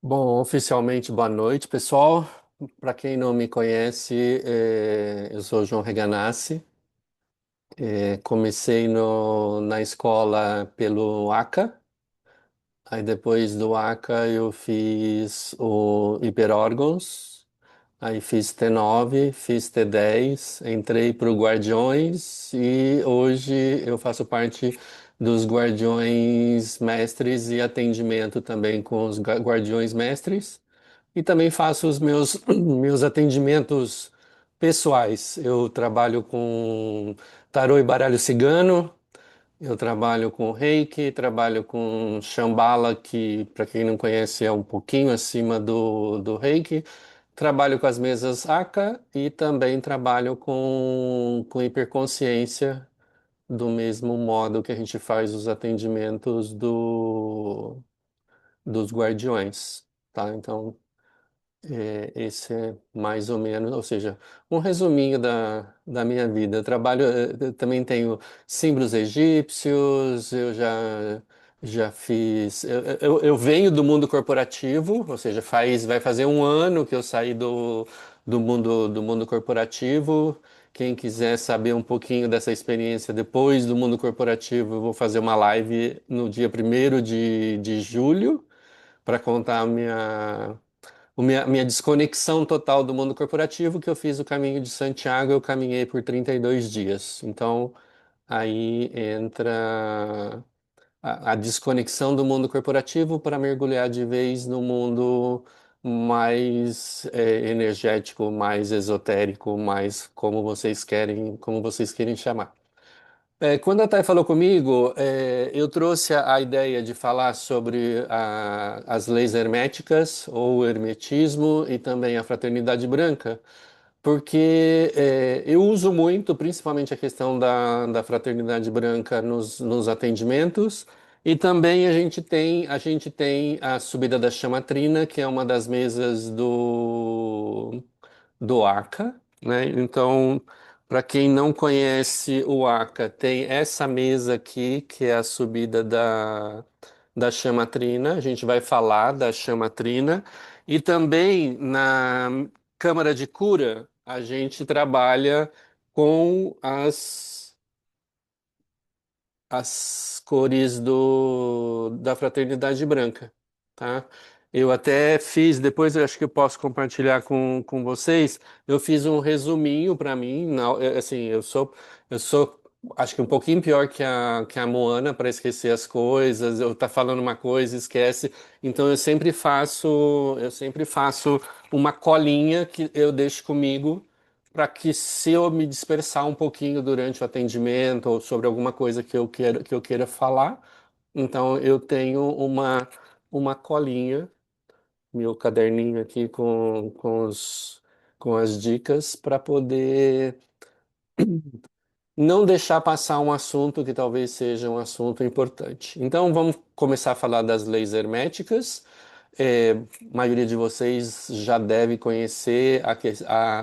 Bom, oficialmente, boa noite, pessoal. Para quem não me conhece, eu sou João Reganassi. Comecei na escola pelo ACA, aí depois do ACA eu fiz o Hiperórgãos, aí fiz T9, fiz T10, entrei para o Guardiões e hoje eu faço parte dos Guardiões Mestres e atendimento também com os Guardiões Mestres. E também faço os meus, meus atendimentos pessoais. Eu trabalho com tarô e baralho cigano, eu trabalho com reiki, trabalho com Shambhala, que para quem não conhece é um pouquinho acima do reiki. Trabalho com as mesas Aka e também trabalho com hiperconsciência, do mesmo modo que a gente faz os atendimentos dos guardiões. Tá? Então, esse é mais ou menos, ou seja, um resuminho da minha vida. Eu trabalho, eu também tenho símbolos egípcios, já fiz. Eu venho do mundo corporativo, ou seja, vai fazer um ano que eu saí do mundo corporativo. Quem quiser saber um pouquinho dessa experiência depois do mundo corporativo, eu vou fazer uma live no dia 1º de julho para contar minha desconexão total do mundo corporativo, que eu fiz o caminho de Santiago, eu caminhei por 32 dias. Então, aí entra a desconexão do mundo corporativo para mergulhar de vez no mundo mais energético, mais esotérico, mais como vocês querem chamar. Quando a Thay falou comigo, eu trouxe a ideia de falar sobre as leis herméticas, ou o hermetismo, e também a fraternidade branca, porque eu uso muito, principalmente a questão da fraternidade branca nos atendimentos, e também a gente tem a subida da chamatrina, que é uma das mesas do Aka, né? Então, para quem não conhece o Aka, tem essa mesa aqui, que é a subida da chamatrina. A gente vai falar da chamatrina. E também na Câmara de Cura, a gente trabalha com as cores da Fraternidade Branca, tá? Eu até fiz, depois eu acho que eu posso compartilhar com vocês. Eu fiz um resuminho para mim, não, assim, eu sou, acho que um pouquinho pior que a Moana para esquecer as coisas. Eu tá falando uma coisa, esquece. Então eu sempre faço uma colinha que eu deixo comigo para que, se eu me dispersar um pouquinho durante o atendimento ou sobre alguma coisa que eu queira falar, então eu tenho uma colinha, meu caderninho aqui com as dicas, para poder não deixar passar um assunto que talvez seja um assunto importante. Então vamos começar a falar das leis herméticas. A maioria de vocês já deve conhecer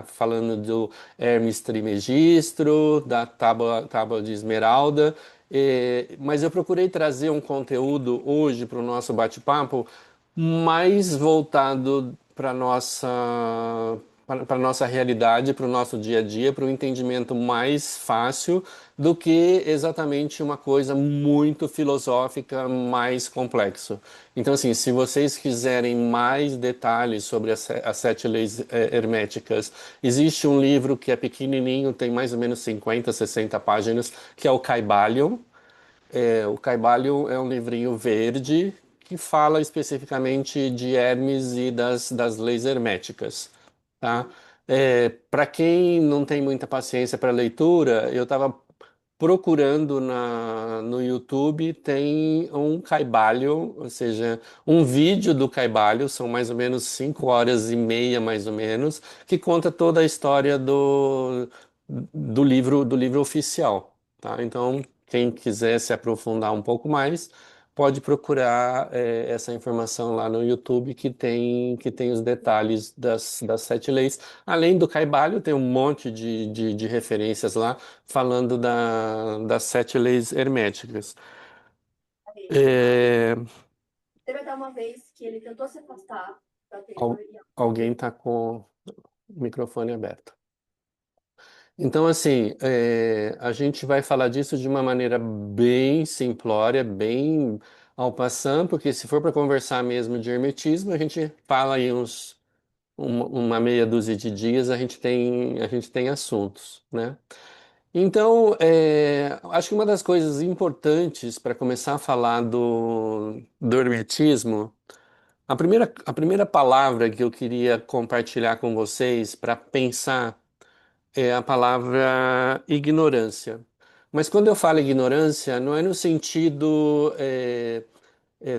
falando do Hermes Trismegisto, da tábua de Esmeralda. Mas eu procurei trazer um conteúdo hoje para o nosso bate-papo mais voltado para nossa realidade, para o nosso dia a dia, para o entendimento mais fácil do que exatamente uma coisa muito filosófica, mais complexo. Então, assim, se vocês quiserem mais detalhes sobre as 7 leis herméticas, existe um livro que é pequenininho, tem mais ou menos 50, 60 páginas, que é o Kybalion. O Kybalion é um livrinho verde que fala especificamente de Hermes e das leis herméticas, tá? Para quem não tem muita paciência para leitura, eu estava procurando no YouTube, tem um Kybalion, ou seja, um vídeo do Kybalion, são mais ou menos 5 horas e meia, mais ou menos, que conta toda a história do livro oficial, tá? Então, quem quiser se aprofundar um pouco mais, pode procurar essa informação lá no YouTube, que tem os detalhes das 7 leis. Além do Caibalho, tem um monte de referências lá falando das 7 leis herméticas. É, Teve até uma vez que ele tentou se afastar da Al- tela e Alguém está com o microfone aberto. Então, assim, a gente vai falar disso de uma maneira bem simplória, bem ao passant, porque se for para conversar mesmo de hermetismo, a gente fala aí uma meia dúzia de dias, a gente tem assuntos, né? Então, acho que uma das coisas importantes para começar a falar do hermetismo, a primeira palavra que eu queria compartilhar com vocês para pensar é a palavra ignorância. Mas quando eu falo ignorância, não é no sentido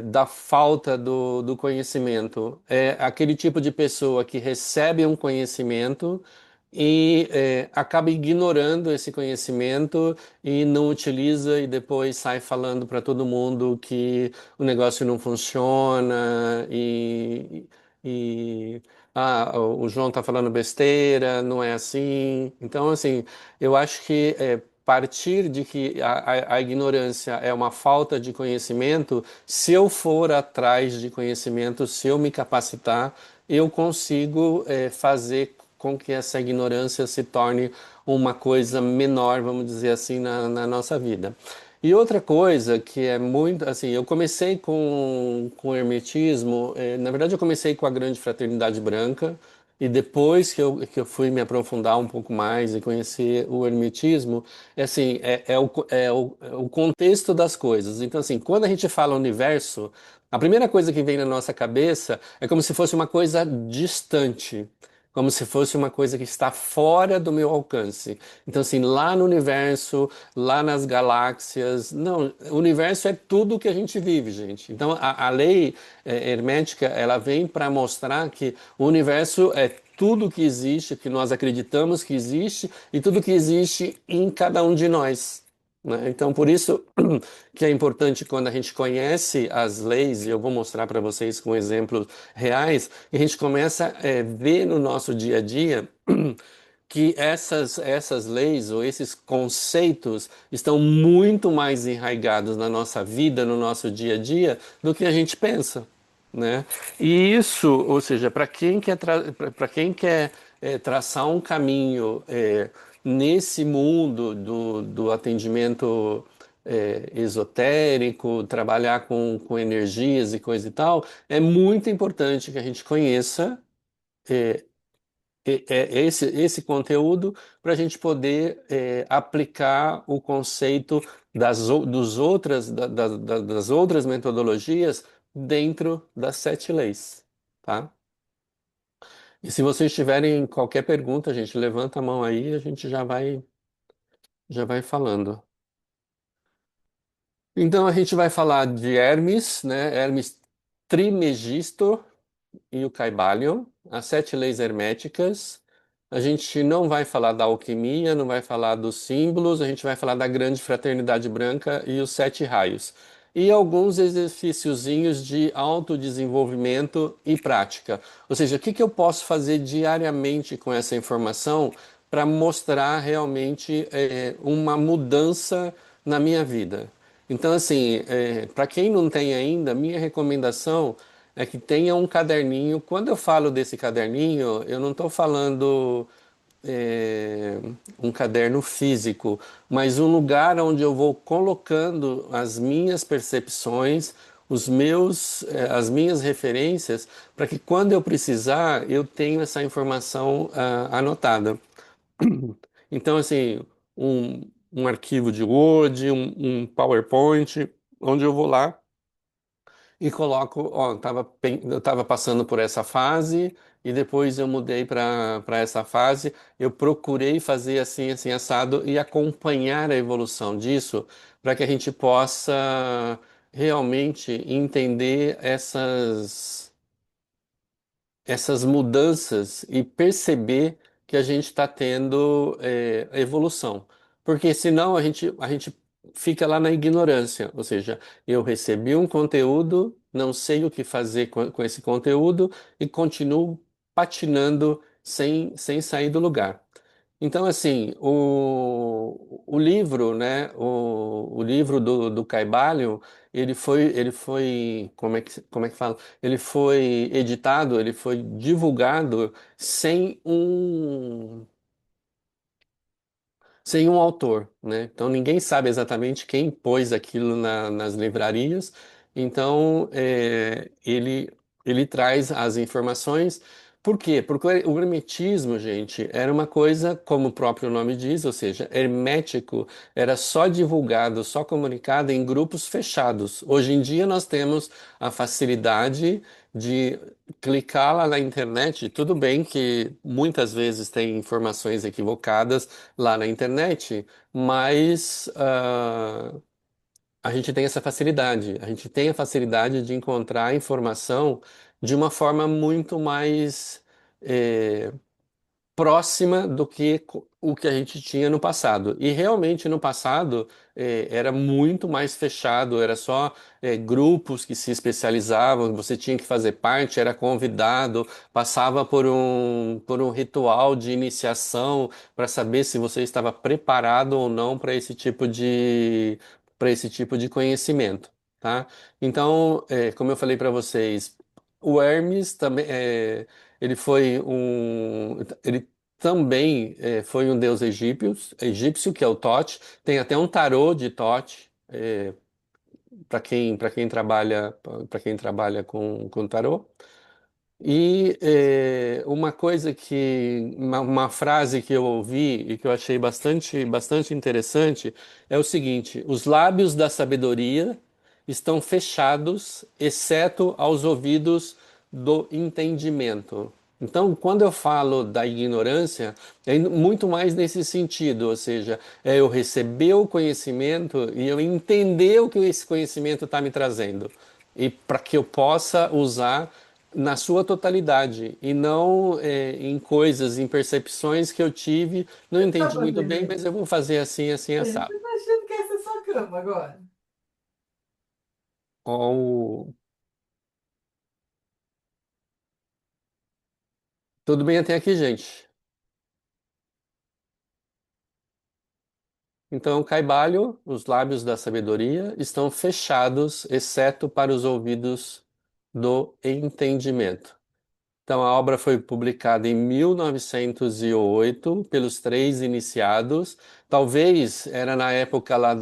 da falta do conhecimento. É aquele tipo de pessoa que recebe um conhecimento e acaba ignorando esse conhecimento e não utiliza e depois sai falando para todo mundo que o negócio não funciona e o João está falando besteira, não é assim. Então, assim, eu acho que partir de que a ignorância é uma falta de conhecimento, se eu for atrás de conhecimento, se eu me capacitar, eu consigo fazer com que essa ignorância se torne uma coisa menor, vamos dizer assim, na nossa vida. E outra coisa que é muito, assim, eu comecei com o hermetismo, na verdade eu comecei com a Grande Fraternidade Branca, e depois que eu fui me aprofundar um pouco mais e conhecer o hermetismo, assim, é o contexto das coisas. Então, assim, quando a gente fala universo, a primeira coisa que vem na nossa cabeça é como se fosse uma coisa distante, como se fosse uma coisa que está fora do meu alcance. Então, assim, lá no universo, lá nas galáxias, não, o universo é tudo que a gente vive, gente. Então, a lei hermética, ela vem para mostrar que o universo é tudo que existe, que nós acreditamos que existe, e tudo que existe em cada um de nós, né? Então, por isso que é importante quando a gente conhece as leis, e eu vou mostrar para vocês com exemplos reais, e a gente começa a ver no nosso dia a dia que essas leis ou esses conceitos estão muito mais enraigados na nossa vida, no nosso dia a dia, do que a gente pensa, né? E isso, ou seja, para quem quer traçar um caminho nesse mundo do atendimento esotérico, trabalhar com energias e coisa e tal, é muito importante que a gente conheça esse conteúdo para a gente poder aplicar o conceito das outras metodologias dentro das sete leis, tá? E se vocês tiverem qualquer pergunta, gente, levanta a mão aí, a gente já vai falando. Então a gente vai falar de Hermes, né? Hermes Trismegisto e o Caibalion, as sete leis herméticas. A gente não vai falar da alquimia, não vai falar dos símbolos, a gente vai falar da grande fraternidade branca e os sete raios. E alguns exercíciozinhos de autodesenvolvimento e prática. Ou seja, o que que eu posso fazer diariamente com essa informação para mostrar realmente uma mudança na minha vida. Então, assim, para quem não tem ainda, minha recomendação é que tenha um caderninho. Quando eu falo desse caderninho, eu não estou falando é, um caderno físico, mas um lugar onde eu vou colocando as minhas percepções, as minhas referências, para que quando eu precisar, eu tenha essa informação anotada. Então, assim, um arquivo de Word, um PowerPoint, onde eu vou lá e coloco, ó, eu estava passando por essa fase e depois eu mudei para essa fase. Eu procurei fazer assim, assim, assado e acompanhar a evolução disso para que a gente possa realmente entender essas mudanças e perceber que a gente está tendo evolução. Porque senão a gente fica lá na ignorância, ou seja, eu recebi um conteúdo, não sei o que fazer com esse conteúdo e continuo patinando sem sair do lugar. Então, assim, o livro, né, o livro do Caibalion, como é que fala? Ele foi editado, ele foi divulgado sem sem um autor, né? Então ninguém sabe exatamente quem pôs aquilo nas livrarias. Então ele traz as informações. Por quê? Porque o hermetismo, gente, era uma coisa, como o próprio nome diz, ou seja, hermético, era só divulgado, só comunicado em grupos fechados. Hoje em dia nós temos a facilidade de clicar lá na internet. Tudo bem que muitas vezes tem informações equivocadas lá na internet, mas a gente tem essa facilidade. A gente tem a facilidade de encontrar informação de uma forma muito mais eh, próxima do que o que a gente tinha no passado. E realmente no passado era muito mais fechado, era só grupos que se especializavam, você tinha que fazer parte, era convidado, passava por um ritual de iniciação para saber se você estava preparado ou não para esse tipo de conhecimento. Tá? Então, como eu falei para vocês, o Hermes também ele também foi um deus egípcio, que é o Tote. Tem até um tarô de Tote, para quem trabalha com tarô. E uma coisa uma frase que eu ouvi e que eu achei bastante interessante é o seguinte: os lábios da sabedoria estão fechados, exceto aos ouvidos do entendimento. Então, quando eu falo da ignorância, é muito mais nesse sentido, ou seja, é eu receber o conhecimento e eu entender o que esse conhecimento está me trazendo, e para que eu possa usar na sua totalidade e não em coisas, em percepções que eu tive, não Você tá entendi muito fazendo bem, isso? mas eu vou fazer assim, assim, Você assado. tá achando que essa é sua cama agora? Ó, tudo bem até aqui, gente? Então, Caibalho, os lábios da sabedoria estão fechados, exceto para os ouvidos do entendimento. Então, a obra foi publicada em 1908 pelos três iniciados. Talvez era na época lá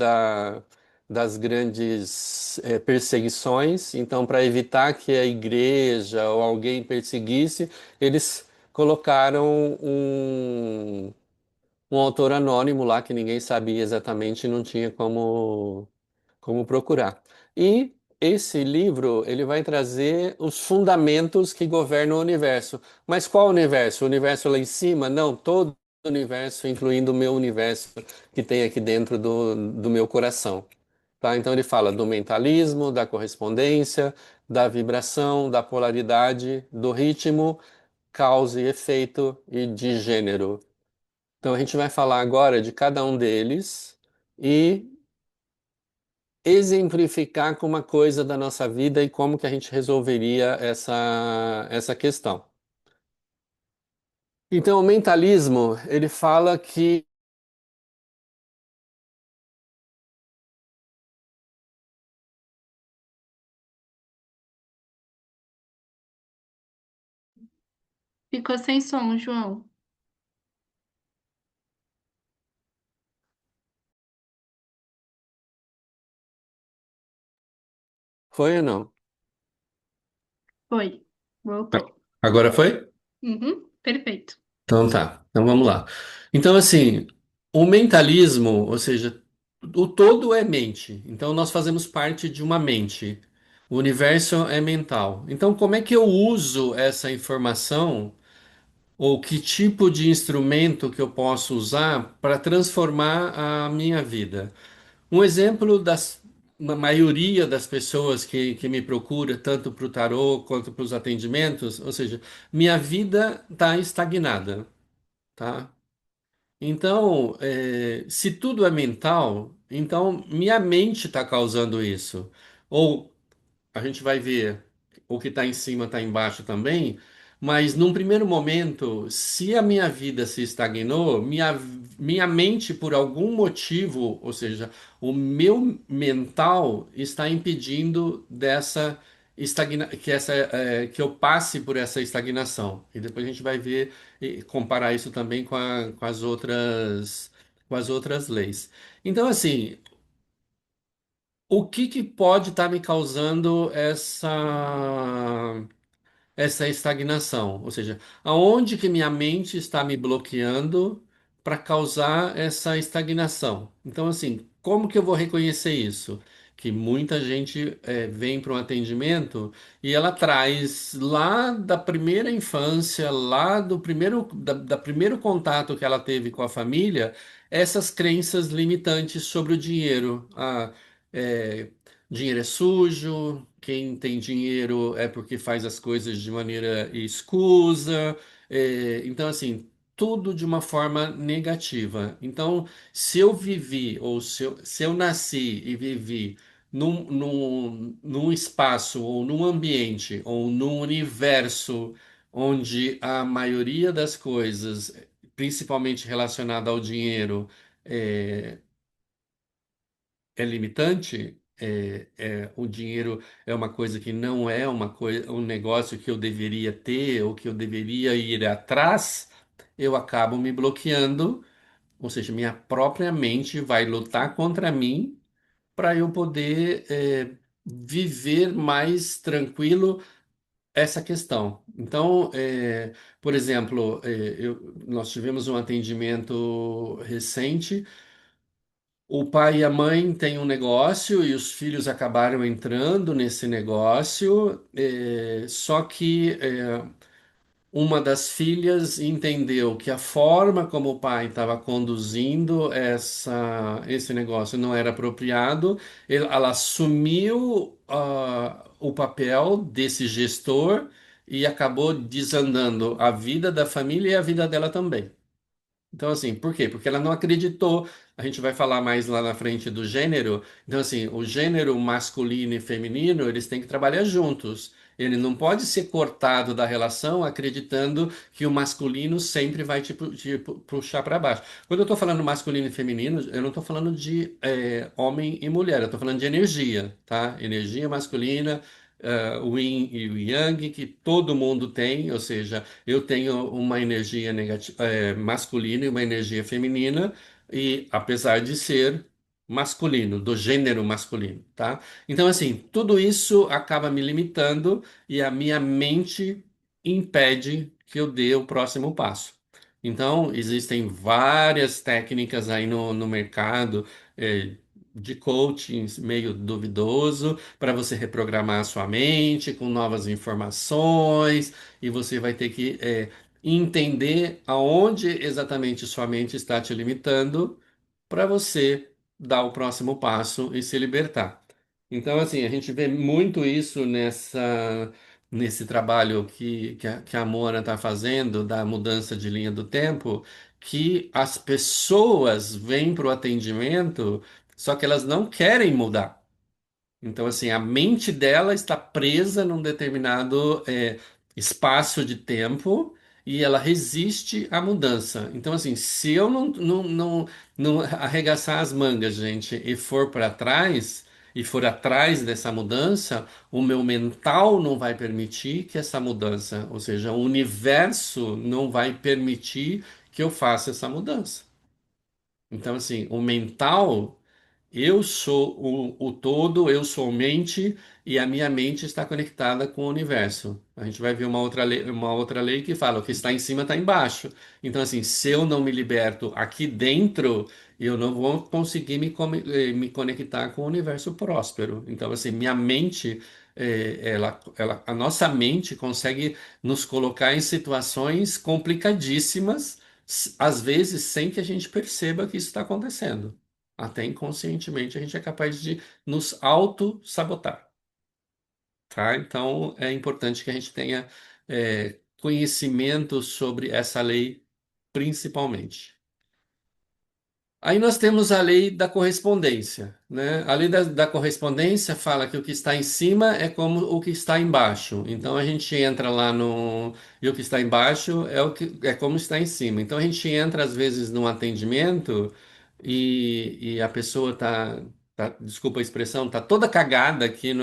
das grandes perseguições. Então, para evitar que a igreja ou alguém perseguisse, eles colocaram um autor anônimo lá que ninguém sabia exatamente e não tinha como procurar. E esse livro, ele vai trazer os fundamentos que governam o universo. Mas qual universo? O universo lá em cima? Não, todo o universo, incluindo o meu universo que tem aqui dentro do meu coração. Tá? Então ele fala do mentalismo, da correspondência, da vibração, da polaridade, do ritmo, causa e efeito e de gênero. Então a gente vai falar agora de cada um deles e exemplificar com uma coisa da nossa vida e como que a gente resolveria essa questão. Então, o mentalismo, ele fala que Ficou sem som, João. foi ou não? Foi. Voltou. Agora foi? Uhum, perfeito. Então tá. Então vamos lá. Então assim, o mentalismo, ou seja, o todo é mente. Então nós fazemos parte de uma mente. O universo é mental. Então como é que eu uso essa informação? Ou que tipo de instrumento que eu posso usar para transformar a minha vida? Um exemplo das na maioria das pessoas que me procura, tanto para o tarô quanto para os atendimentos, ou seja, minha vida está estagnada, tá? Então, se tudo é mental, então minha mente está causando isso. Ou a gente vai ver o que está em cima está embaixo também, Mas num primeiro momento, se a minha vida se estagnou, minha mente, por algum motivo, ou seja, o meu mental está impedindo que eu passe por essa estagnação. E depois a gente vai ver e comparar isso também com as outras leis. Então, assim, o que que pode estar me causando essa estagnação, ou seja, aonde que minha mente está me bloqueando para causar essa estagnação? Então, assim, como que eu vou reconhecer isso? Que muita gente vem para um atendimento e ela traz lá da primeira infância, lá da primeiro contato que ela teve com a família, essas crenças limitantes sobre o dinheiro. É, Dinheiro é sujo, quem tem dinheiro é porque faz as coisas de maneira escusa. Então, assim, tudo de uma forma negativa. Então, se eu vivi, ou se eu nasci e vivi num espaço, ou num ambiente, ou num universo onde a maioria das coisas, principalmente relacionada ao dinheiro, é, é limitante, o dinheiro é uma coisa que não é um negócio que eu deveria ter ou que eu deveria ir atrás, eu acabo me bloqueando, ou seja, minha própria mente vai lutar contra mim para eu poder viver mais tranquilo essa questão. Então, por exemplo, nós tivemos um atendimento recente. O pai e a mãe têm um negócio e os filhos acabaram entrando nesse negócio, só que uma das filhas entendeu que a forma como o pai estava conduzindo esse negócio não era apropriado. Ela assumiu o papel desse gestor e acabou desandando a vida da família e a vida dela também. Então, assim, por quê? Porque ela não acreditou. A gente vai falar mais lá na frente do gênero. Então, assim, o gênero masculino e feminino, eles têm que trabalhar juntos. Ele não pode ser cortado da relação acreditando que o masculino sempre vai puxar para baixo. Quando eu estou falando masculino e feminino, eu não estou falando de homem e mulher, eu estou falando de energia, tá? Energia masculina, o yin e o yang, que todo mundo tem, ou seja, eu tenho uma energia masculina e uma energia feminina, e apesar de ser masculino, do gênero masculino, tá? Então, assim, tudo isso acaba me limitando e a minha mente impede que eu dê o próximo passo. Então, existem várias técnicas aí no mercado, de coaching meio duvidoso, para você reprogramar a sua mente com novas informações, e você vai ter que entender aonde exatamente sua mente está te limitando para você dar o próximo passo e se libertar. Então, assim, a gente vê muito isso nesse trabalho que a Mona está fazendo, da mudança de linha do tempo, que as pessoas vêm para o atendimento, só que elas não querem mudar. Então, assim, a mente dela está presa num determinado espaço de tempo e ela resiste à mudança. Então, assim, se eu não arregaçar as mangas, gente, e for para trás, e for atrás dessa mudança, o meu mental não vai permitir que essa mudança, ou seja, o universo não vai permitir que eu faça essa mudança. Então, assim, o mental. Eu sou o todo, eu sou mente e a minha mente está conectada com o universo. A gente vai ver uma outra lei que fala: o que está em cima está embaixo. Então, assim, se eu não me liberto aqui dentro, eu não vou conseguir me conectar com o universo próspero. Então, assim, minha mente, a nossa mente consegue nos colocar em situações complicadíssimas, às vezes sem que a gente perceba que isso está acontecendo. Até inconscientemente a gente é capaz de nos auto-sabotar, tá? Então é importante que a gente tenha conhecimento sobre essa lei, principalmente. Aí nós temos a lei da correspondência, né? A lei da correspondência fala que o que está em cima é como o que está embaixo. Então a gente entra lá no. E o que está embaixo é o que é como está em cima. Então a gente entra às vezes num atendimento e a pessoa desculpa a expressão, tá toda cagada aqui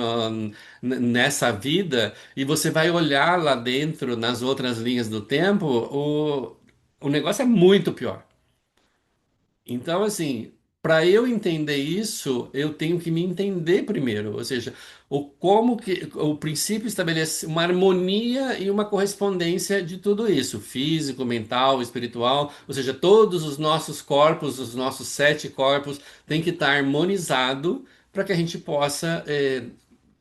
nessa vida, e você vai olhar lá dentro, nas outras linhas do tempo, o negócio é muito pior. Então, assim, para eu entender isso, eu tenho que me entender primeiro, ou seja, o como que o princípio estabelece uma harmonia e uma correspondência de tudo isso, físico, mental, espiritual, ou seja, todos os nossos corpos, os nossos sete corpos, tem que estar harmonizado para que a gente possa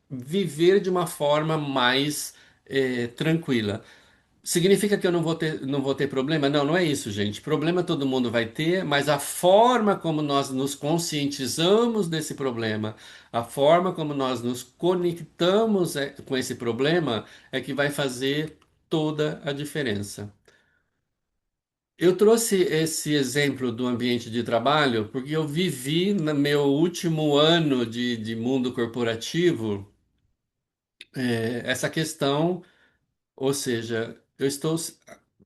viver de uma forma mais tranquila. Significa que eu não vou ter problema? Não, não é isso, gente. Problema todo mundo vai ter, mas a forma como nós nos conscientizamos desse problema, a forma como nós nos conectamos com esse problema é que vai fazer toda a diferença. Eu trouxe esse exemplo do ambiente de trabalho porque eu vivi no meu último ano de mundo corporativo, essa questão. Ou seja,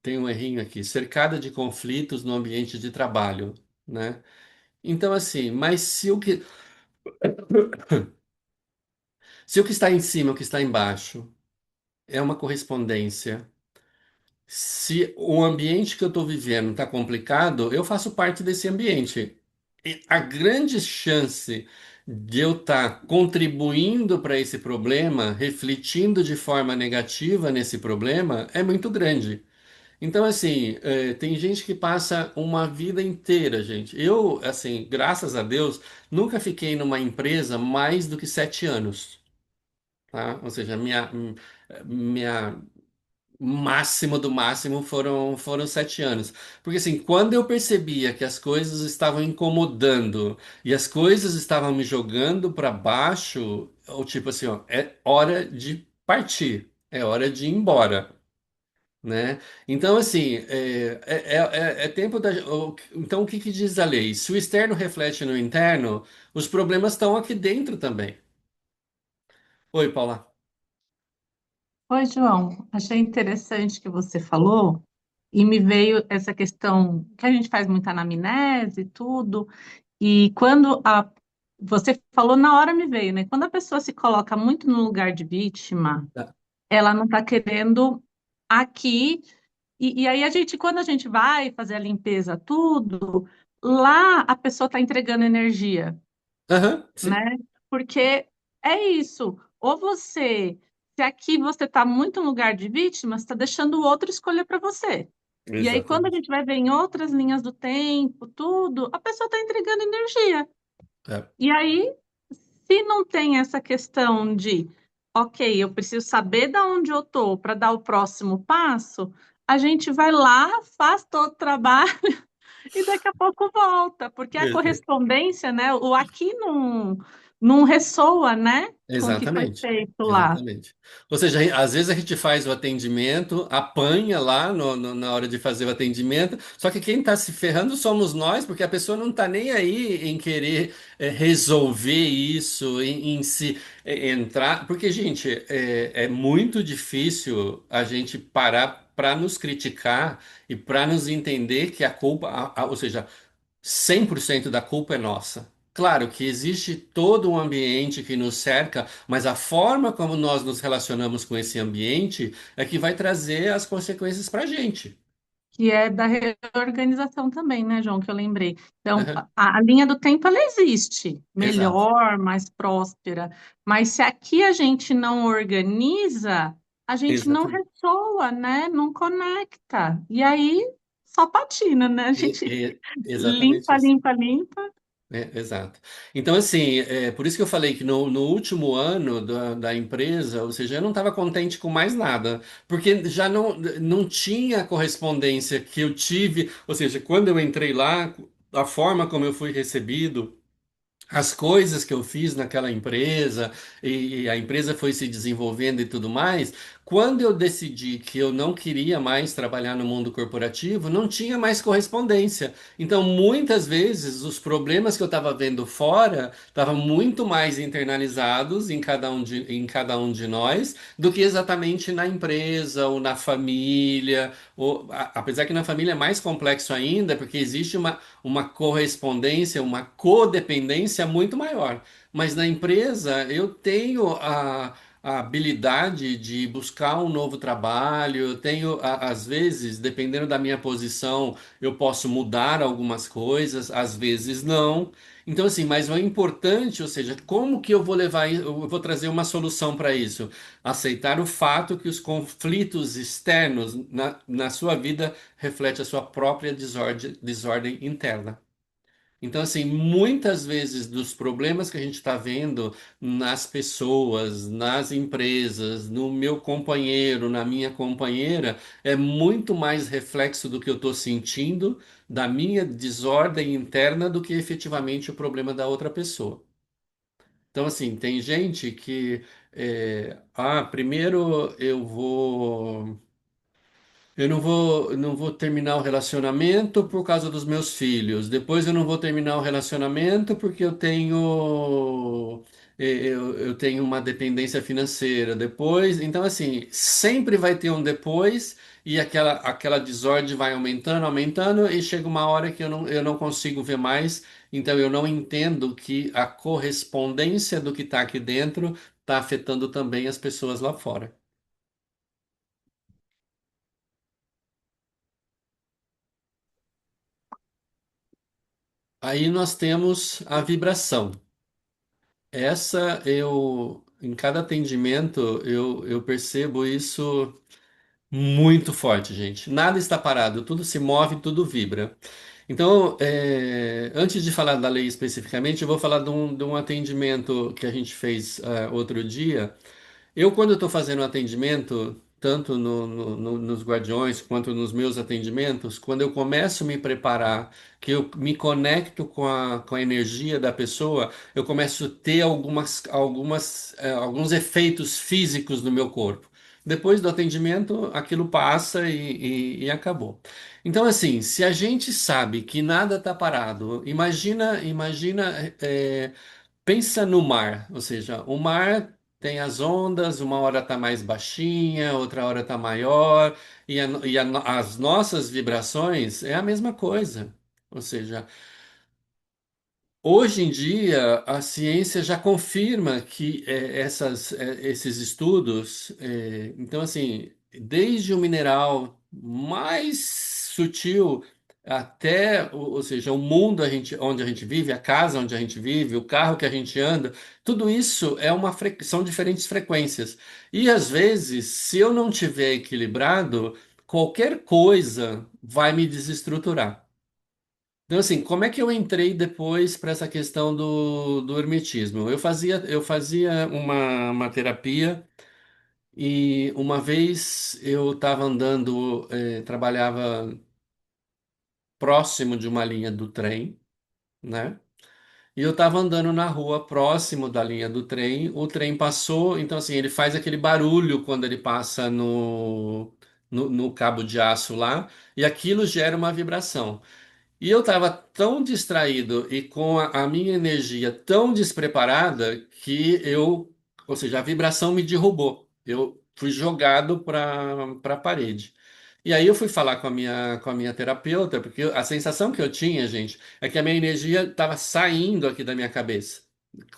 tenho um errinho aqui, cercada de conflitos no ambiente de trabalho, né? Então, assim, mas se o que está em cima, o que está embaixo, é uma correspondência. Se o ambiente que eu estou vivendo está complicado, eu faço parte desse ambiente. E a grande chance de eu estar contribuindo para esse problema, refletindo de forma negativa nesse problema, é muito grande. Então, assim, tem gente que passa uma vida inteira, gente. Eu, assim, graças a Deus, nunca fiquei numa empresa mais do que 7 anos, tá? Ou seja, minha máximo do máximo foram 7 anos. Porque, assim, quando eu percebia que as coisas estavam incomodando e as coisas estavam me jogando para baixo, ou tipo assim, ó, é hora de partir, é hora de ir embora, né? Então, assim, é tempo da. Então, o que que diz a lei? Se o externo reflete no interno, os problemas estão aqui dentro também. Oi, Paula. Oi, João. Achei interessante que você falou e me veio essa questão que a gente faz muita anamnese e tudo. E você falou na hora me veio, né? Quando a pessoa se coloca muito no lugar de vítima, Tá. ela não está querendo aqui. E aí quando a gente vai fazer a limpeza, tudo, lá a pessoa está entregando energia, Aham, sim, né? Porque é isso. Ou se aqui você está muito no lugar de vítima, você está deixando o outro escolher para você. E aí, quando a exatamente. gente vai ver em outras linhas do tempo, tudo, a pessoa está entregando energia. É, E aí, se não tem essa questão de, ok, eu preciso saber da onde eu estou para dar o próximo passo, a gente vai lá, faz todo o trabalho e daqui a pouco volta, porque a é, correspondência, né? O aqui não ressoa, né? Com o que foi exatamente. feito lá. Exatamente. Ou seja, às vezes a gente faz o atendimento, apanha lá na hora de fazer o atendimento, só que quem está se ferrando somos nós, porque a pessoa não está nem aí em querer resolver isso, em se entrar. Porque, gente, é muito difícil a gente parar para nos criticar e para nos entender que a culpa, ou seja, 100% da culpa é nossa. Claro que existe todo um ambiente que nos cerca, mas a forma como nós nos relacionamos com esse ambiente é que vai trazer as consequências para a gente. Que é da reorganização também, né, João, que eu lembrei. Então, Aham. a linha do tempo, ela existe, Exato, melhor, mais próspera, mas se aqui a gente não organiza, a gente não exatamente. ressoa, né, não conecta, e aí só patina, né, a gente Exatamente limpa, isso. limpa, limpa, Exato. Então, assim, por isso que eu falei que no último ano da empresa, ou seja, eu não estava contente com mais nada, porque já não tinha correspondência que eu tive, ou seja, quando eu entrei lá, a forma como eu fui recebido, as coisas que eu fiz naquela empresa, e a empresa foi se desenvolvendo e tudo mais, Quando eu decidi que eu não queria mais trabalhar no mundo corporativo, não tinha mais correspondência. Então, muitas vezes, os problemas que eu estava vendo fora estavam muito mais internalizados em cada um de nós do que exatamente na empresa ou na família. Apesar que na família é mais complexo ainda, porque existe uma correspondência, uma codependência muito maior. Mas na empresa eu tenho a habilidade de buscar um novo trabalho, eu tenho, às vezes, dependendo da minha posição, eu posso mudar algumas coisas, às vezes não. Então, assim, mas o importante, ou seja, como que eu vou levar, eu vou trazer uma solução para isso? Aceitar o fato que os conflitos externos na sua vida refletem a sua própria desordem interna. Então, assim, muitas vezes dos problemas que a gente está vendo nas pessoas, nas empresas, no meu companheiro, na minha companheira, é muito mais reflexo do que eu estou sentindo, da minha desordem interna, do que efetivamente o problema da outra pessoa. Então, assim, tem gente que, primeiro eu vou. Eu não vou terminar o relacionamento por causa dos meus filhos. Depois eu não vou terminar o relacionamento porque eu tenho uma dependência financeira. Depois, então assim, sempre vai ter um depois e aquela desordem vai aumentando, aumentando e chega uma hora que eu não consigo ver mais. Então eu não entendo que a correspondência do que está aqui dentro está afetando também as pessoas lá fora. Aí nós temos a vibração. Em cada atendimento, eu percebo isso muito forte, gente. Nada está parado, tudo se move, tudo vibra. Então, antes de falar da lei especificamente, eu vou falar de um atendimento que a gente fez, outro dia. Eu, quando estou fazendo atendimento, tanto nos Guardiões quanto nos meus atendimentos, quando eu começo a me preparar, que eu me conecto com a energia da pessoa, eu começo a ter alguns efeitos físicos no meu corpo. Depois do atendimento, aquilo passa e acabou. Então, assim, se a gente sabe que nada está parado, imagina. Pensa no mar, ou seja, o mar tem as ondas, uma hora está mais baixinha, outra hora está maior, as nossas vibrações é a mesma coisa. Ou seja, hoje em dia, a ciência já confirma que esses estudos, então assim, desde o mineral mais sutil até, ou seja, o mundo onde a gente vive, a casa onde a gente vive, o carro que a gente anda, tudo isso são diferentes frequências. E às vezes, se eu não tiver equilibrado, qualquer coisa vai me desestruturar. Então, assim, como é que eu entrei depois para essa questão do hermetismo? Eu fazia uma terapia e uma vez eu estava andando, trabalhava próximo de uma linha do trem, né? E eu estava andando na rua próximo da linha do trem, o trem passou, então assim, ele faz aquele barulho quando ele passa no cabo de aço lá, e aquilo gera uma vibração. E eu estava tão distraído e com a minha energia tão despreparada que ou seja, a vibração me derrubou. Eu fui jogado para a parede. E aí eu fui falar com a minha terapeuta, porque a sensação que eu tinha, gente, é que a minha energia estava saindo aqui da minha cabeça,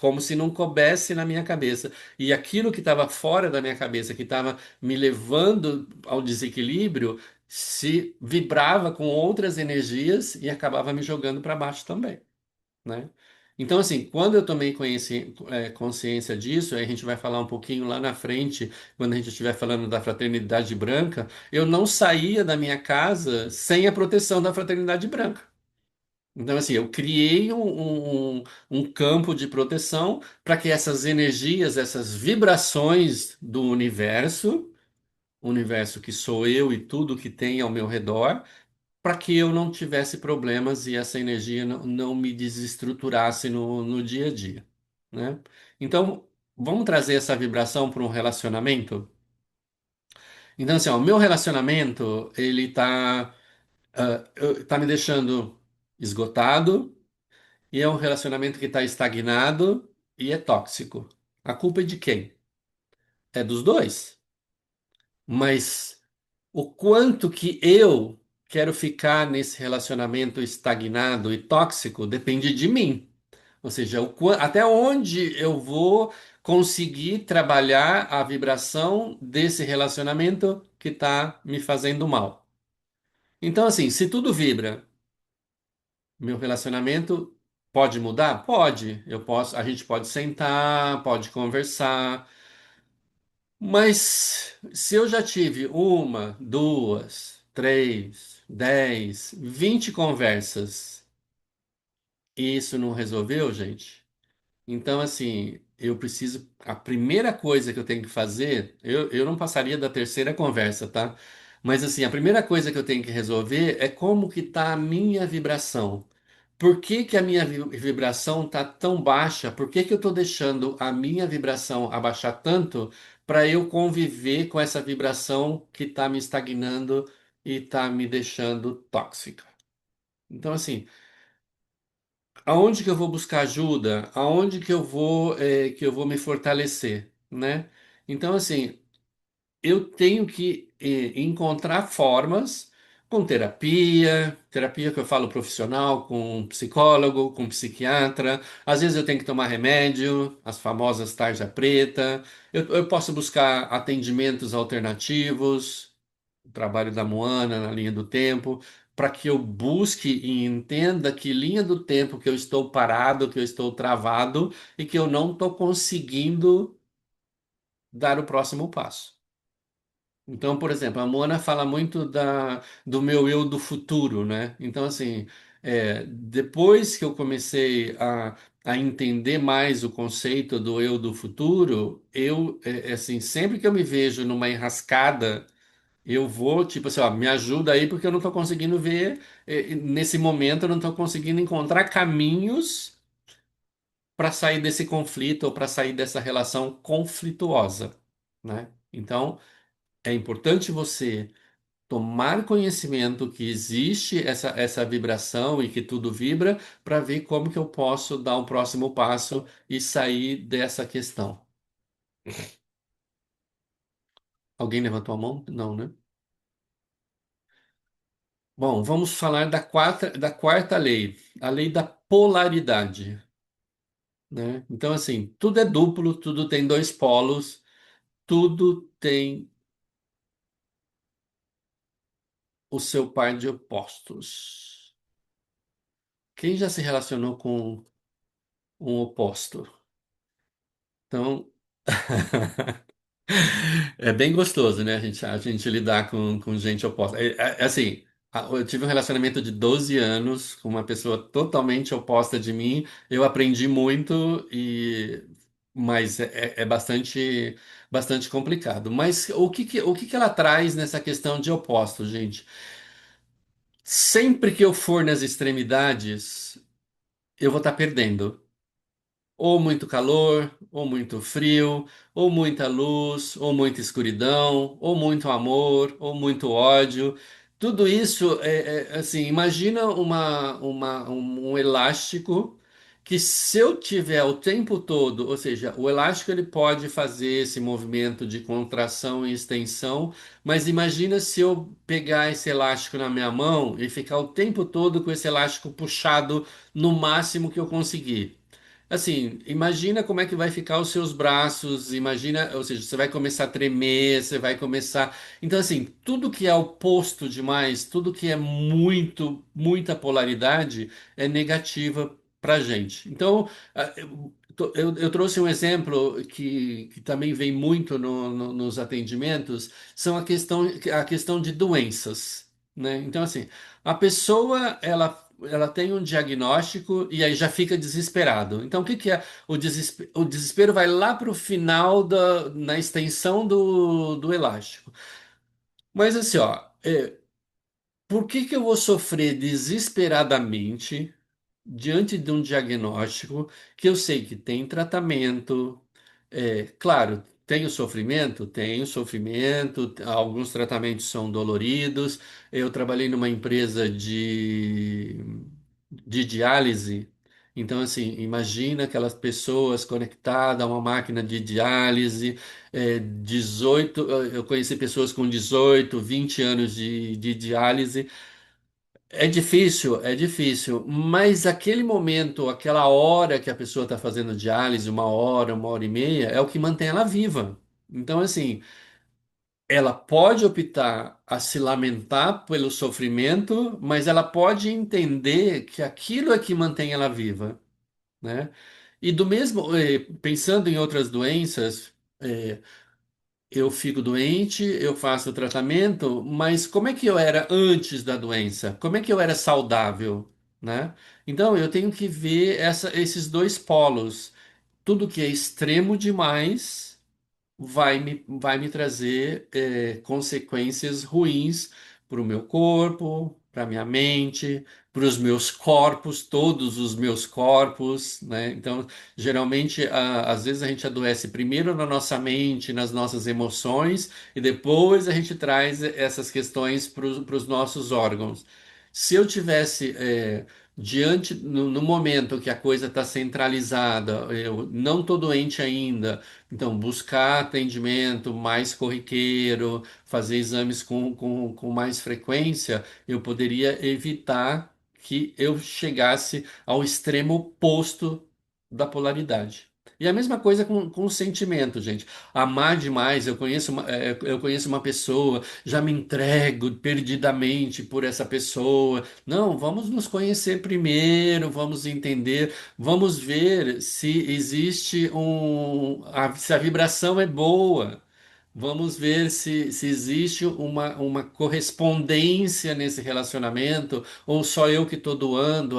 como se não coubesse na minha cabeça. E aquilo que estava fora da minha cabeça, que estava me levando ao desequilíbrio, se vibrava com outras energias e acabava me jogando para baixo também, né? Então, assim, quando eu tomei consciência disso, aí a gente vai falar um pouquinho lá na frente, quando a gente estiver falando da fraternidade branca, eu não saía da minha casa sem a proteção da fraternidade branca. Então, assim, eu criei um campo de proteção para que essas energias, essas vibrações do universo, o universo que sou eu e tudo que tem ao meu redor, para que eu não tivesse problemas e essa energia não me desestruturasse no dia a dia, né? Então, vamos trazer essa vibração para um relacionamento? Então, assim, ó, o meu relacionamento, tá me deixando esgotado, e é um relacionamento que está estagnado e é tóxico. A culpa é de quem? É dos dois. Mas o quanto que eu quero ficar nesse relacionamento estagnado e tóxico depende de mim. Ou seja, até onde eu vou conseguir trabalhar a vibração desse relacionamento que está me fazendo mal. Então, assim, se tudo vibra, meu relacionamento pode mudar? Pode. A gente pode sentar, pode conversar. Mas se eu já tive uma, duas, três, 10, 20 conversas e isso não resolveu, gente, então assim, eu preciso. A primeira coisa que eu tenho que fazer, eu não passaria da terceira conversa, tá? Mas assim, a primeira coisa que eu tenho que resolver é como que tá a minha vibração. Por que que a minha vibração tá tão baixa? Por que que eu tô deixando a minha vibração abaixar tanto para eu conviver com essa vibração que tá me estagnando e tá me deixando tóxica? Então, assim, aonde que eu vou buscar ajuda? Aonde que eu vou me fortalecer, né? Então, assim, eu tenho que encontrar formas com terapia que eu falo profissional, com um psicólogo, com um psiquiatra. Às vezes eu tenho que tomar remédio, as famosas tarja preta. Eu posso buscar atendimentos alternativos, o trabalho da Moana na linha do tempo, para que eu busque e entenda que linha do tempo que eu estou parado, que eu estou travado e que eu não estou conseguindo dar o próximo passo. Então, por exemplo, a Mona fala muito do meu eu do futuro, né? Então, assim, depois que eu comecei a entender mais o conceito do eu do futuro, assim, sempre que eu me vejo numa enrascada, eu vou, tipo assim, ó, me ajuda aí porque eu não estou conseguindo ver, nesse momento eu não estou conseguindo encontrar caminhos para sair desse conflito ou para sair dessa relação conflituosa, né? Então, é importante você tomar conhecimento que existe essa vibração e que tudo vibra para ver como que eu posso dar um próximo passo e sair dessa questão. Alguém levantou a mão? Não, né? Bom, vamos falar da quarta lei, a lei da polaridade, né? Então, assim, tudo é duplo, tudo tem dois polos, tudo tem o seu par de opostos. Quem já se relacionou com um oposto? Então, é bem gostoso, né? A gente lidar com gente oposta. Assim, eu tive um relacionamento de 12 anos com uma pessoa totalmente oposta de mim. Eu aprendi muito, mas é bastante complicado. Mas o que que ela traz nessa questão de opostos, gente? Sempre que eu for nas extremidades, eu vou estar perdendo. Ou muito calor, ou muito frio, ou muita luz, ou muita escuridão, ou muito amor, ou muito ódio. Tudo isso assim, imagina um elástico que se eu tiver o tempo todo, ou seja, o elástico ele pode fazer esse movimento de contração e extensão, mas imagina se eu pegar esse elástico na minha mão e ficar o tempo todo com esse elástico puxado no máximo que eu conseguir. Assim, imagina como é que vai ficar os seus braços, imagina, ou seja, você vai começar a tremer, você vai começar. Então, assim, tudo que é oposto demais, tudo que é muita polaridade é negativa pra gente. Então, eu trouxe um exemplo que também vem muito nos atendimentos, são a questão de doenças, né? Então, assim, a pessoa, ela tem um diagnóstico e aí já fica desesperado. Então, o que que é o desespero? O desespero vai lá para o final na extensão do elástico. Mas assim, ó, por que que eu vou sofrer desesperadamente diante de um diagnóstico que eu sei que tem tratamento? Claro. tem o sofrimento? Tem o sofrimento, alguns tratamentos são doloridos. Eu trabalhei numa empresa de diálise. Então, assim, imagina aquelas pessoas conectadas a uma máquina de diálise, 18, eu conheci pessoas com 18, 20 anos de diálise. É difícil, mas aquele momento, aquela hora que a pessoa está fazendo diálise, uma hora e meia, é o que mantém ela viva. Então, assim, ela pode optar a se lamentar pelo sofrimento, mas ela pode entender que aquilo é que mantém ela viva, né? E do mesmo, pensando em outras doenças, eu fico doente, eu faço o tratamento, mas como é que eu era antes da doença? Como é que eu era saudável, né? Então eu tenho que ver esses dois polos. Tudo que é extremo demais vai me trazer consequências ruins para o meu corpo, para a minha mente, para os meus corpos, todos os meus corpos, né? Então, geralmente, às vezes a gente adoece primeiro na nossa mente, nas nossas emoções, e depois a gente traz essas questões para os nossos órgãos. Se eu tivesse diante no momento que a coisa está centralizada, eu não estou doente ainda. Então, buscar atendimento mais corriqueiro, fazer exames com mais frequência, eu poderia evitar que eu chegasse ao extremo oposto da polaridade. E a mesma coisa com o sentimento, gente. Amar demais, eu conheço uma pessoa, já me entrego perdidamente por essa pessoa. Não, vamos nos conhecer primeiro, vamos entender. Vamos ver se existe se a vibração é boa. Vamos ver se existe uma correspondência nesse relacionamento, ou só eu que estou doando.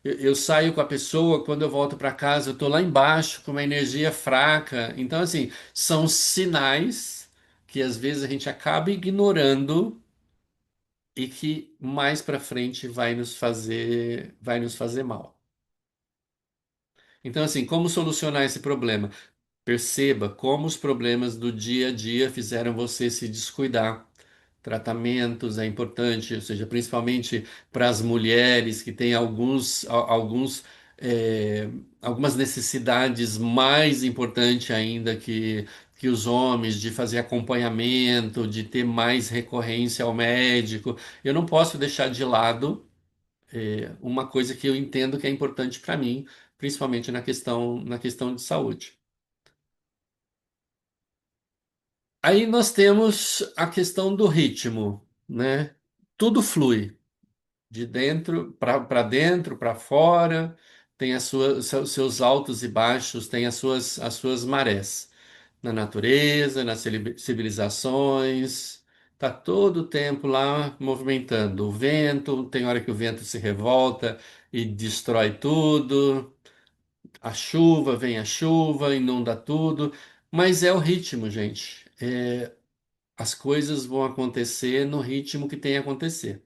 Eu saio com a pessoa, quando eu volto para casa, eu estou lá embaixo com uma energia fraca. Então, assim, são sinais que às vezes a gente acaba ignorando e que mais para frente vai nos fazer mal. Então, assim, como solucionar esse problema? Perceba como os problemas do dia a dia fizeram você se descuidar. Tratamentos é importante, ou seja, principalmente para as mulheres que têm eh, algumas necessidades mais importantes ainda que os homens, de fazer acompanhamento, de ter mais recorrência ao médico. Eu não posso deixar de lado uma coisa que eu entendo que é importante para mim, principalmente na questão de saúde. Aí nós temos a questão do ritmo, né? Tudo flui de dentro, para fora, tem seus altos e baixos, tem as suas marés. Na natureza, nas civilizações, tá todo o tempo lá movimentando. O vento, tem hora que o vento se revolta e destrói tudo. Vem a chuva, inunda tudo, mas é o ritmo, gente. As coisas vão acontecer no ritmo que tem a acontecer.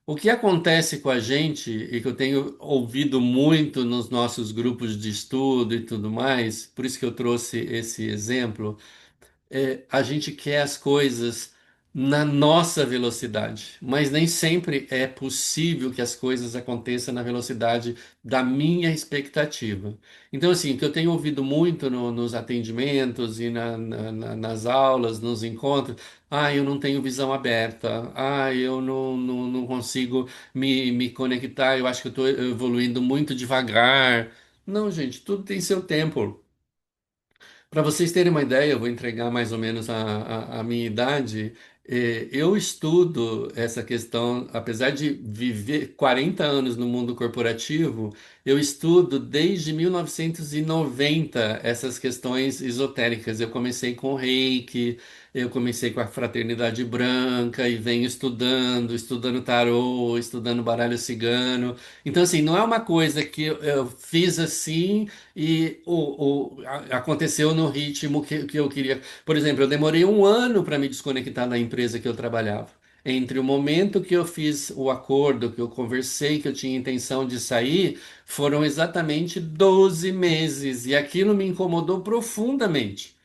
O que acontece com a gente, e que eu tenho ouvido muito nos nossos grupos de estudo e tudo mais, por isso que eu trouxe esse exemplo, a gente quer as coisas na nossa velocidade, mas nem sempre é possível que as coisas aconteçam na velocidade da minha expectativa. Então, assim, o que eu tenho ouvido muito nos atendimentos e nas aulas, nos encontros, eu não tenho visão aberta, eu não consigo me conectar, eu acho que eu estou evoluindo muito devagar. Não, gente, tudo tem seu tempo. Para vocês terem uma ideia, eu vou entregar mais ou menos a minha idade. Eu estudo essa questão, apesar de viver 40 anos no mundo corporativo, eu estudo desde 1990 essas questões esotéricas. Eu comecei com o Reiki, eu comecei com a Fraternidade Branca e venho estudando tarô, estudando baralho cigano. Então, assim, não é uma coisa que eu fiz assim e aconteceu no ritmo que eu queria. Por exemplo, eu demorei um ano para me desconectar da empresa que eu trabalhava. entre o momento que eu fiz o acordo, que eu conversei, que eu tinha intenção de sair, foram exatamente 12 meses. E aquilo me incomodou profundamente.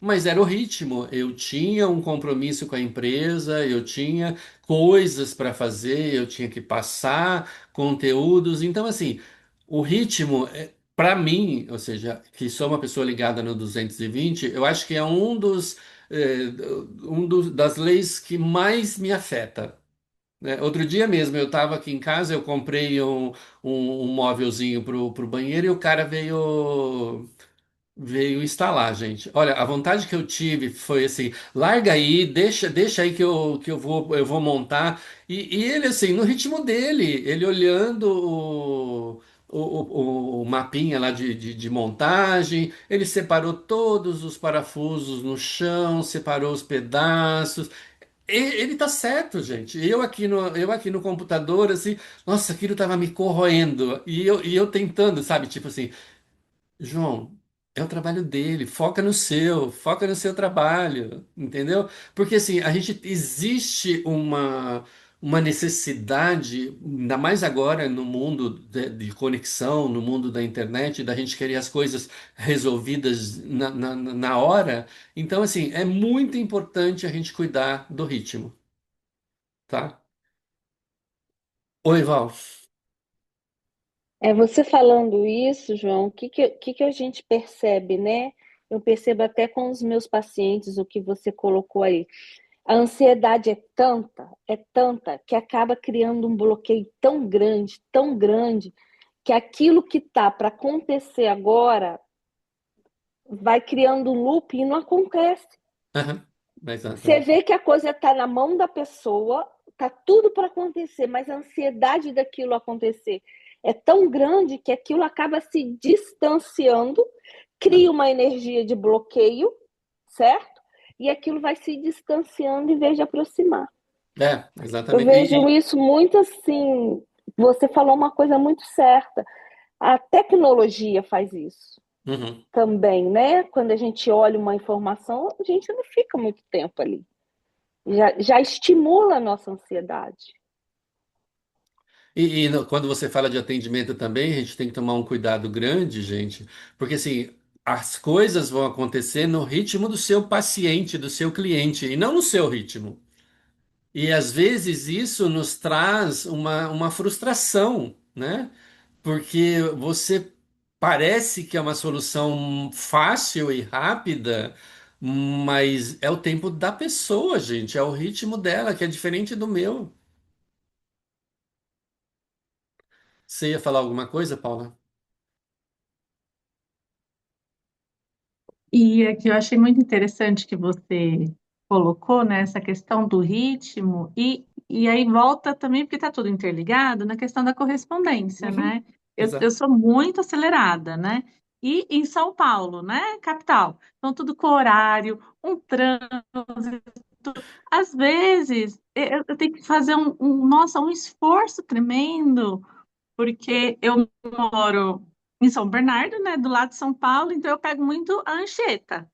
Mas era o ritmo. Eu tinha um compromisso com a empresa, eu tinha coisas para fazer, eu tinha que passar conteúdos. Então, assim, o ritmo, para mim, ou seja, que sou uma pessoa ligada no 220, eu acho que é eh, das leis que mais me afeta. Né? Outro dia mesmo, eu estava aqui em casa, eu comprei um móvelzinho pro banheiro e o cara veio instalar, gente. Olha, a vontade que eu tive foi assim, larga aí, deixa aí que eu vou montar. E ele assim, no ritmo dele, ele olhando o mapinha lá de montagem, ele separou todos os parafusos no chão, separou os pedaços. Ele tá certo, gente. Eu aqui no computador, assim, nossa, aquilo tava me corroendo. E eu tentando, sabe, tipo assim. João, é o trabalho dele, foca no seu trabalho, entendeu? Porque assim, a gente existe uma necessidade, ainda mais agora no mundo de conexão, no mundo da internet, da gente querer as coisas resolvidas na hora. Então, assim, é muito importante a gente cuidar do ritmo, tá? Oi, Val. É você falando isso, João, o que que a gente percebe, né? Eu percebo até com os meus pacientes o que você colocou aí. A ansiedade é tanta, que acaba criando um bloqueio tão grande, que aquilo que tá para acontecer agora vai criando um loop e não acontece. Aham, Você exatamente. vê que a coisa está na mão da pessoa, tá tudo para acontecer, mas a ansiedade daquilo acontecer é tão grande que aquilo acaba se distanciando, cria uma energia de bloqueio, certo? E aquilo vai se distanciando em vez de aproximar. Eu Exatamente. vejo isso muito assim. Você falou uma coisa muito certa. A tecnologia faz isso Uhum. também, né? Quando a gente olha uma informação, a gente não fica muito tempo ali. Já estimula a nossa ansiedade. Quando você fala de atendimento também, a gente tem que tomar um cuidado grande, gente, porque assim, as coisas vão acontecer no ritmo do seu paciente, do seu cliente, e não no seu ritmo. E às vezes isso nos traz uma frustração, né? Porque você parece que é uma solução fácil e rápida, mas é o tempo da pessoa, gente, é o ritmo dela, que é diferente do meu. Você ia falar alguma coisa, Paula? E aqui eu achei muito interessante que você colocou, né, essa questão do ritmo, e aí volta também, porque está tudo interligado, na questão da correspondência, Uhum. né? Eu Exato. sou muito acelerada, né? E em São Paulo, né, capital, então tudo com horário, um trânsito. Às vezes, eu tenho que fazer nossa, um esforço tremendo, porque eu moro em São Bernardo, né, do lado de São Paulo, então eu pego muito a Anchieta.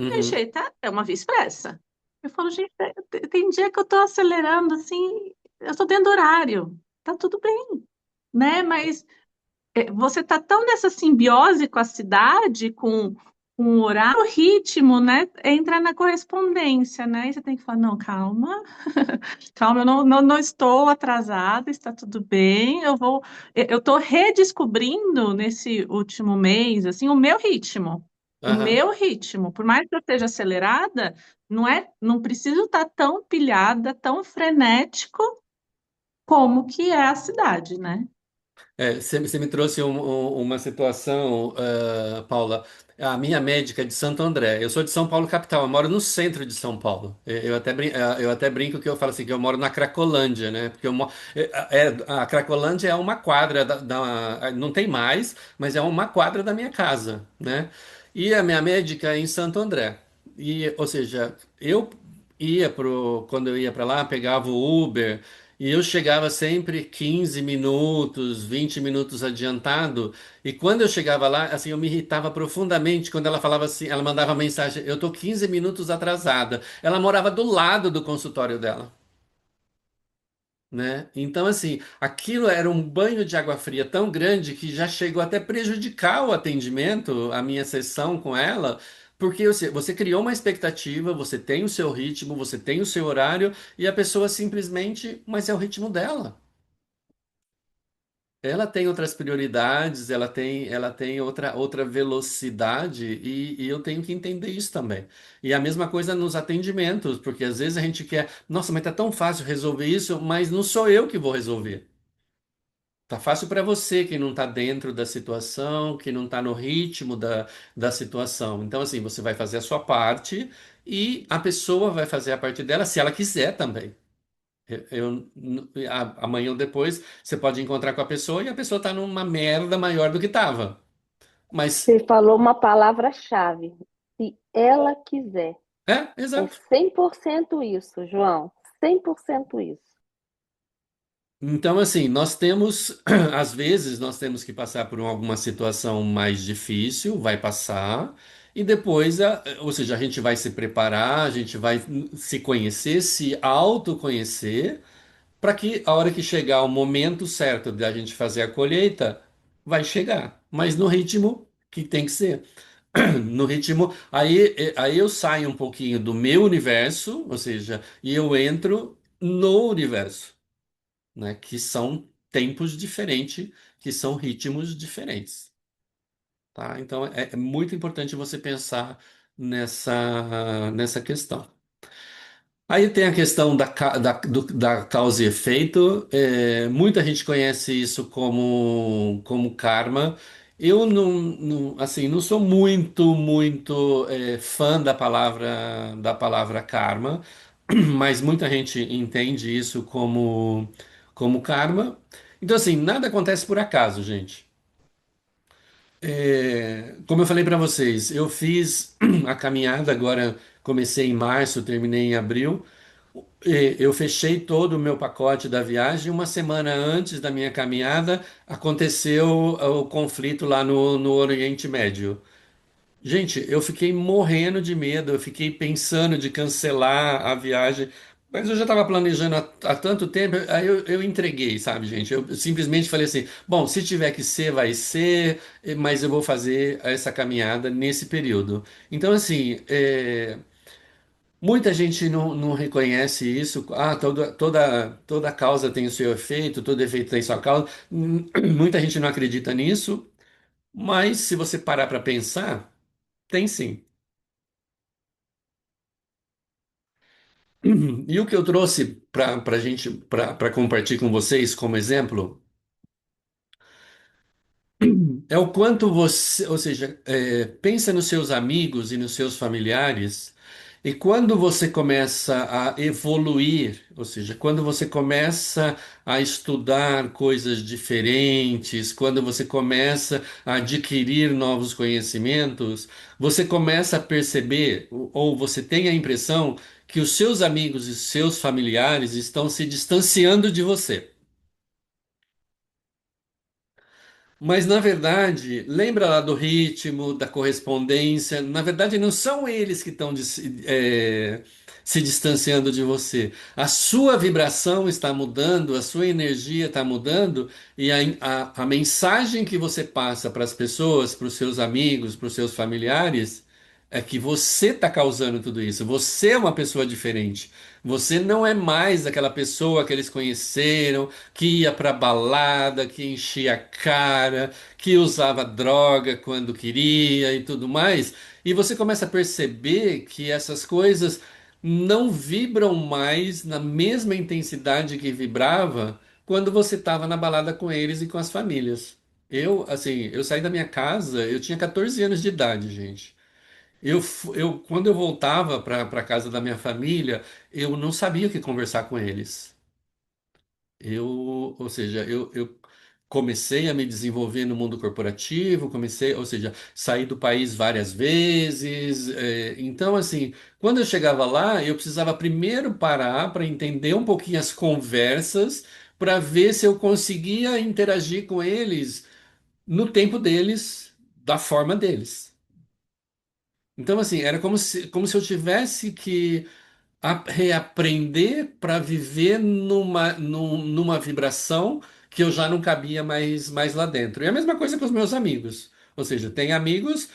A Uhum. Anchieta é uma via expressa. Eu falo, gente, tem dia que eu tô acelerando, assim, eu tô dentro do horário, tá tudo bem, né? Mas você tá tão nessa simbiose com a cidade, com o horário, o ritmo, né? Entra na correspondência, né? E você tem que falar, não, calma, calma, eu não estou atrasada, está tudo bem. Eu estou redescobrindo nesse último mês, assim, o meu ritmo. O Aham. meu ritmo, por mais que eu esteja acelerada, não preciso estar tão pilhada, tão frenético como que é a cidade, né? Você me trouxe uma situação, Paula. A minha médica é de Santo André. Eu sou de São Paulo, capital. Eu moro no centro de São Paulo. Eu até brinco que eu falo assim, que eu moro na Cracolândia, né? Porque a Cracolândia é uma quadra não tem mais, mas é uma quadra da minha casa, né? E a minha médica é em Santo André. Ou seja, quando eu ia para lá, pegava o Uber. E eu chegava sempre 15 minutos, 20 minutos adiantado. E quando eu chegava lá, assim, eu me irritava profundamente quando ela falava assim, ela mandava mensagem, eu tô 15 minutos atrasada. Ela morava do lado do consultório dela. né? Então, assim, aquilo era um banho de água fria tão grande que já chegou até prejudicar o atendimento, a minha sessão com ela, porque você criou uma expectativa, você tem o seu ritmo, você tem o seu horário, e a pessoa simplesmente, mas é o ritmo dela. Ela tem outras prioridades, ela tem outra velocidade e eu tenho que entender isso também. E a mesma coisa nos atendimentos, porque às vezes a gente quer, nossa, mas tá tão fácil resolver isso, mas não sou eu que vou resolver. Tá fácil para você que não tá dentro da situação, que não tá no ritmo da situação. Então, assim, você vai fazer a sua parte e a pessoa vai fazer a parte dela se ela quiser também. Amanhã ou depois você pode encontrar com a pessoa e a pessoa tá numa merda maior do que tava. Mas, Você falou uma palavra-chave. Se ela quiser. É exato. 100% isso, João. 100% isso. Então, assim, nós temos, às vezes, nós temos que passar por alguma situação mais difícil, vai passar, e depois, ou seja, a gente vai se preparar, a gente vai se conhecer, se autoconhecer, para que a hora que chegar o momento certo da gente fazer a colheita, vai chegar, mas no ritmo que tem que ser. No ritmo, aí eu saio um pouquinho do meu universo, ou seja, e eu entro no universo, né? Que são tempos diferentes, que são ritmos diferentes, tá? Então é muito importante você pensar nessa questão. Aí tem a questão da causa e efeito. Muita gente conhece isso como karma. Eu assim, não sou muito fã da palavra karma, mas muita gente entende isso como karma. Então, assim, nada acontece por acaso, gente. Como eu falei para vocês, eu fiz a caminhada agora, comecei em março, terminei em abril. Eu fechei todo o meu pacote da viagem. Uma semana antes da minha caminhada, aconteceu o conflito lá no Oriente Médio. Gente, eu fiquei morrendo de medo, eu fiquei pensando de cancelar a viagem, mas eu já estava planejando há tanto tempo, aí eu entreguei, sabe, gente? Eu simplesmente falei assim: bom, se tiver que ser, vai ser, mas eu vou fazer essa caminhada nesse período. Então, assim, muita gente não reconhece isso. Ah, toda causa tem o seu efeito, todo efeito tem sua causa. Muita gente não acredita nisso, mas se você parar para pensar, tem sim. E o que eu trouxe para gente, para compartilhar com vocês como exemplo, é o quanto você, ou seja, pensa nos seus amigos e nos seus familiares, e quando você começa a evoluir, ou seja, quando você começa a estudar coisas diferentes, quando você começa a adquirir novos conhecimentos, você começa a perceber, ou você tem a impressão que os seus amigos e seus familiares estão se distanciando de você. Mas, na verdade, lembra lá do ritmo, da correspondência? Na verdade, não são eles que estão se distanciando de você. A sua vibração está mudando, a sua energia está mudando, e a mensagem que você passa para as pessoas, para os seus amigos, para os seus familiares, é que você está causando tudo isso. Você é uma pessoa diferente. Você não é mais aquela pessoa que eles conheceram, que ia pra balada, que enchia a cara, que usava droga quando queria e tudo mais. E você começa a perceber que essas coisas não vibram mais na mesma intensidade que vibrava quando você estava na balada com eles e com as famílias. Eu saí da minha casa, eu tinha 14 anos de idade, gente. Quando eu voltava para casa da minha família, eu não sabia o que conversar com eles. Ou seja, eu comecei a me desenvolver no mundo corporativo, ou seja, saí do país várias vezes. Então, assim, quando eu chegava lá, eu precisava primeiro parar para entender um pouquinho as conversas, para ver se eu conseguia interagir com eles no tempo deles, da forma deles. Então, assim, era como se eu tivesse que reaprender para viver numa vibração que eu já não cabia mais lá dentro. E a mesma coisa com os meus amigos. Ou seja, tem amigos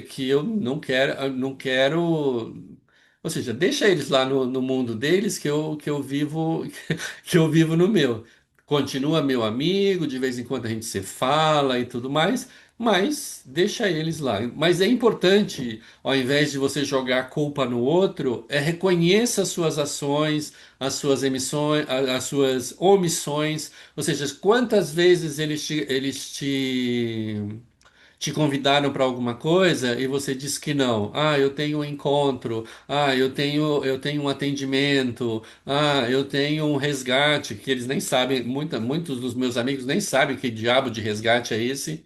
que eu não quero. Ou seja, deixa eles lá no mundo deles que eu vivo que eu vivo no meu. Continua meu amigo, de vez em quando a gente se fala e tudo mais, mas deixa eles lá. Mas é importante, ao invés de você jogar a culpa no outro, reconheça as suas ações, as suas emissões, as suas omissões, ou seja, quantas vezes eles te convidaram para alguma coisa e você disse que não. Ah, eu tenho um encontro. Ah, eu tenho um atendimento. Ah, eu tenho um resgate, que eles nem sabem, muitos dos meus amigos nem sabem que diabo de resgate é esse,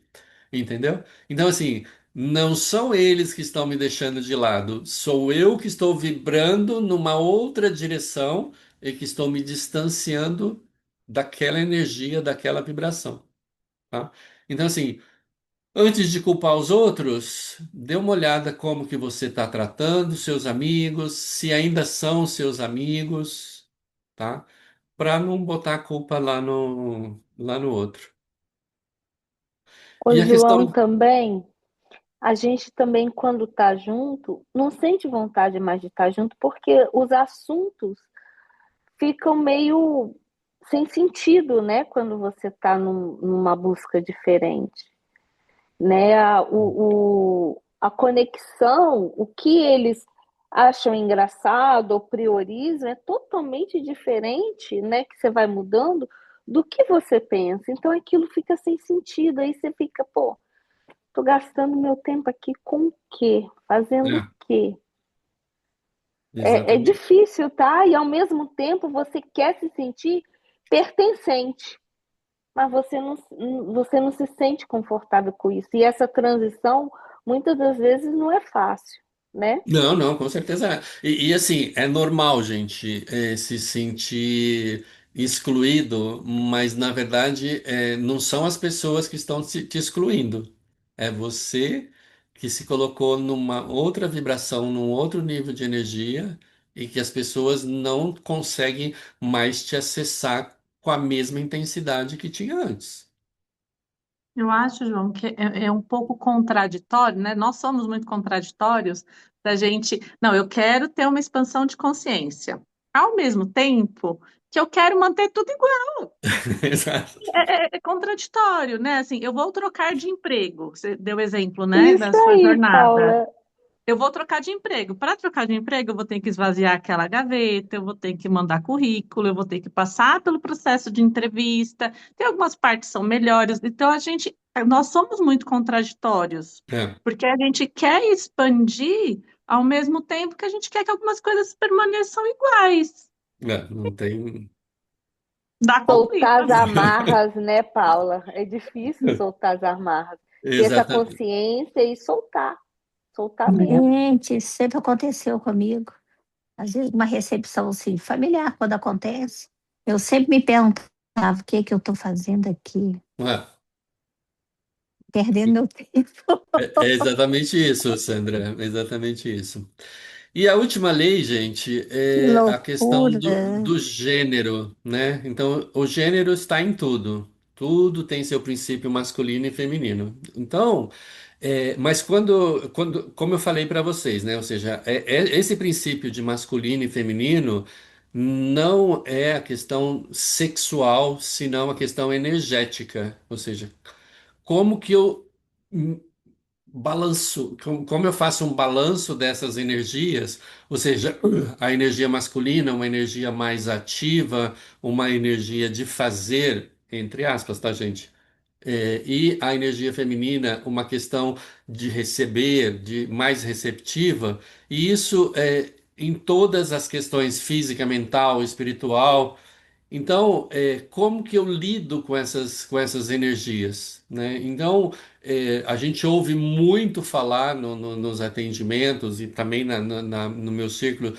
entendeu? Então, assim, não são eles que estão me deixando de lado, sou eu que estou vibrando numa outra direção e que estou me distanciando daquela energia, daquela vibração, tá? Então, assim, antes de culpar os outros, dê uma olhada como que você está tratando seus amigos, se ainda são seus amigos, tá? Para não botar a culpa lá no outro. Ô, E a João, questão. também, a gente também, quando tá junto, não sente vontade mais de estar junto, porque os assuntos ficam meio sem sentido, né? Quando você está numa busca diferente, né? A conexão, o que eles acham engraçado ou priorizam é totalmente diferente, né? Que você vai mudando do que você pensa. Então aquilo fica sem sentido. Aí você fica, pô, tô gastando meu tempo aqui com o quê? Fazendo o É, quê? É exatamente. difícil, tá? E ao mesmo tempo você quer se sentir pertencente, mas você não se sente confortável com isso. E essa transição, muitas das vezes, não é fácil, né? Não, não, com certeza é. E, assim, é normal, gente, se sentir excluído, mas na verdade não são as pessoas que estão te excluindo. É você que se colocou numa outra vibração, num outro nível de energia e que as pessoas não conseguem mais te acessar com a mesma intensidade que tinha antes. Eu acho, João, que é um pouco contraditório, né? Nós somos muito contraditórios da gente. Não, eu quero ter uma expansão de consciência. Ao mesmo tempo que eu quero manter tudo igual. Exato. É contraditório, né? Assim, eu vou trocar de emprego. Você deu exemplo, né, da Isso sua aí, jornada. Paula. Eu vou trocar de emprego. Para trocar de emprego, eu vou ter que esvaziar aquela gaveta, eu vou ter que mandar currículo, eu vou ter que passar pelo processo de entrevista. Tem algumas partes que são melhores. Então, nós somos muito contraditórios, É, porque a gente quer expandir ao mesmo tempo que a gente quer que algumas coisas permaneçam iguais. não tem. Dá conflito. Soltar as amarras, né, Paula? É difícil soltar as amarras. Ter essa Exatamente. consciência e soltar. Soltar mesmo. Gente, isso sempre aconteceu comigo. Às vezes, uma recepção assim, familiar, quando acontece, eu sempre me perguntava o que que eu estou fazendo aqui, perdendo meu tempo. É exatamente isso, Sandra. É exatamente isso. E a última lei, gente, Que é a questão loucura. do gênero, né? Então, o gênero está em tudo. Tudo tem seu princípio masculino e feminino. Então, mas como eu falei para vocês, né? Ou seja, esse princípio de masculino e feminino não é a questão sexual, senão a questão energética. Ou seja, como que eu balanço, como eu faço um balanço dessas energias, ou seja, a energia masculina, uma energia mais ativa, uma energia de fazer, entre aspas, tá, gente? E a energia feminina, uma questão de receber, de mais receptiva, e isso em todas as questões física, mental, espiritual. Então, como que eu lido com essas energias, né? Então, a gente ouve muito falar nos atendimentos e também no meu círculo,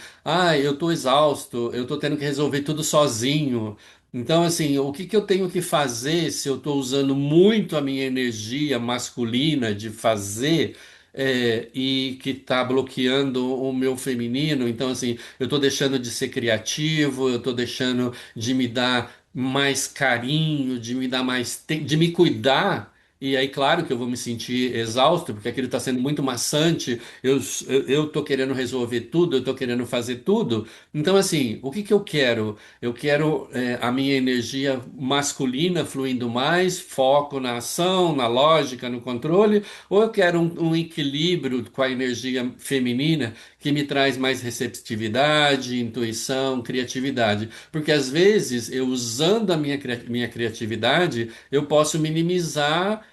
eu estou exausto, eu estou tendo que resolver tudo sozinho. Então, assim, o que que eu tenho que fazer se eu estou usando muito a minha energia masculina de fazer? e que está bloqueando o meu feminino. Então, assim, eu estou deixando de ser criativo, eu estou deixando de me dar mais carinho, de me dar mais de me cuidar. E aí, claro que eu vou me sentir exausto, porque aquilo está sendo muito maçante. Eu tô querendo resolver tudo, eu tô querendo fazer tudo. Então, assim, o que que eu quero? Eu quero a minha energia masculina fluindo mais, foco na ação, na lógica, no controle, ou eu quero um equilíbrio com a energia feminina que me traz mais receptividade, intuição, criatividade? Porque às vezes, eu usando a minha criatividade, eu posso minimizar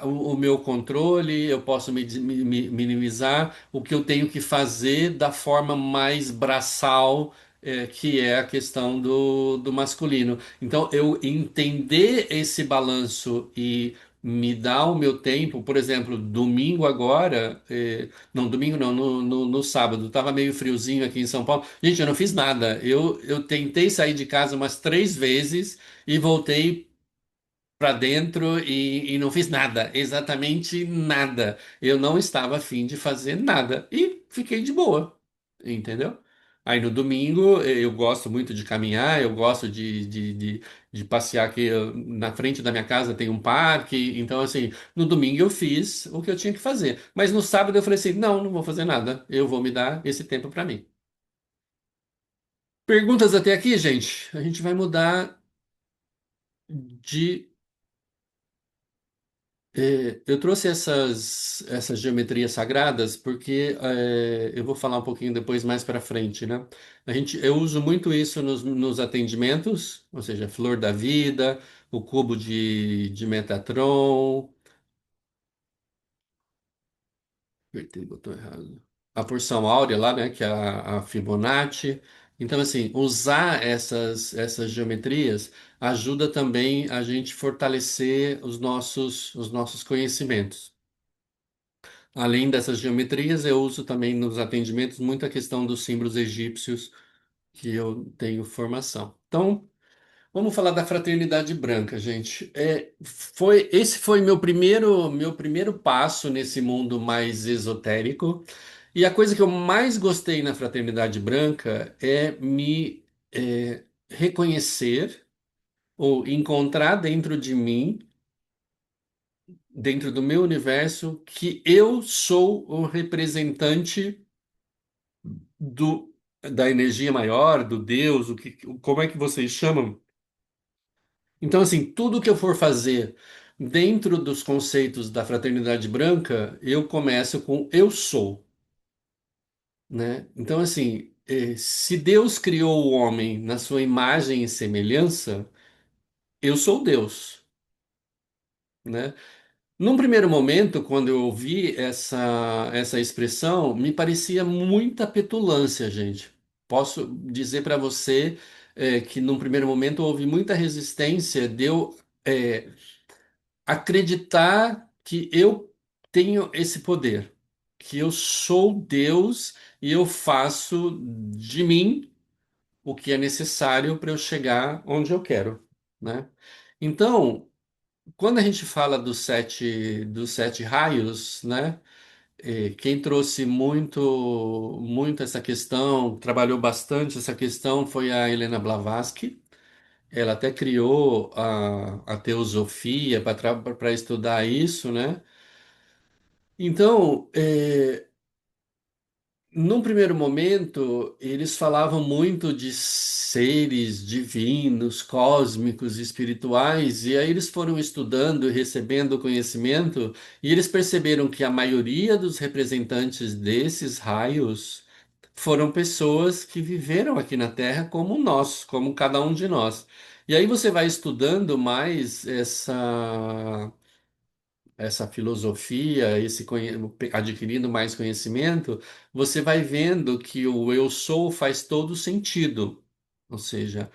o meu controle, eu posso minimizar o que eu tenho que fazer da forma mais braçal, que é a questão do masculino. Então, eu entender esse balanço e me dar o meu tempo, por exemplo, domingo agora, não, domingo não, no sábado, estava meio friozinho aqui em São Paulo. Gente, eu não fiz nada. Eu tentei sair de casa umas 3 vezes e voltei para dentro e não fiz nada, exatamente nada. Eu não estava afim de fazer nada e fiquei de boa, entendeu? Aí no domingo eu gosto muito de caminhar, eu gosto de passear aqui na frente da minha casa tem um parque, então assim, no domingo eu fiz o que eu tinha que fazer. Mas no sábado eu falei assim, não, não vou fazer nada, eu vou me dar esse tempo para mim. Perguntas até aqui, gente? A gente vai mudar de eu trouxe essas geometrias sagradas porque eu vou falar um pouquinho depois mais para frente, né? Eu uso muito isso nos atendimentos, ou seja, flor da vida, o cubo de Metatron, apertei o botão errado. A porção áurea lá, né? Que é a Fibonacci. Então, assim, usar essas geometrias ajuda também a gente fortalecer os nossos conhecimentos. Além dessas geometrias, eu uso também nos atendimentos muita questão dos símbolos egípcios que eu tenho formação. Então, vamos falar da fraternidade branca, gente. Esse foi meu primeiro passo nesse mundo mais esotérico. E a coisa que eu mais gostei na fraternidade branca é me reconhecer ou encontrar dentro de mim, dentro do meu universo, que eu sou o representante da energia maior, do Deus, como é que vocês chamam? Então, assim, tudo que eu for fazer dentro dos conceitos da fraternidade branca, eu começo com eu sou, né? Então, assim, se Deus criou o homem na sua imagem e semelhança, eu sou Deus, né? Num primeiro momento, quando eu ouvi essa expressão, me parecia muita petulância, gente. Posso dizer para você, que num primeiro momento houve muita resistência de eu acreditar que eu tenho esse poder, que eu sou Deus e eu faço de mim o que é necessário para eu chegar onde eu quero, né? Então, quando a gente fala dos sete raios, né? Quem trouxe muito, muito essa questão, trabalhou bastante essa questão, foi a Helena Blavatsky. Ela até criou a teosofia para estudar isso, né? Então, num primeiro momento, eles falavam muito de seres divinos, cósmicos, espirituais, e aí eles foram estudando e recebendo conhecimento, e eles perceberam que a maioria dos representantes desses raios foram pessoas que viveram aqui na Terra como nós, como cada um de nós. E aí você vai estudando mais essa filosofia, adquirindo mais conhecimento, você vai vendo que o eu sou faz todo sentido. Ou seja,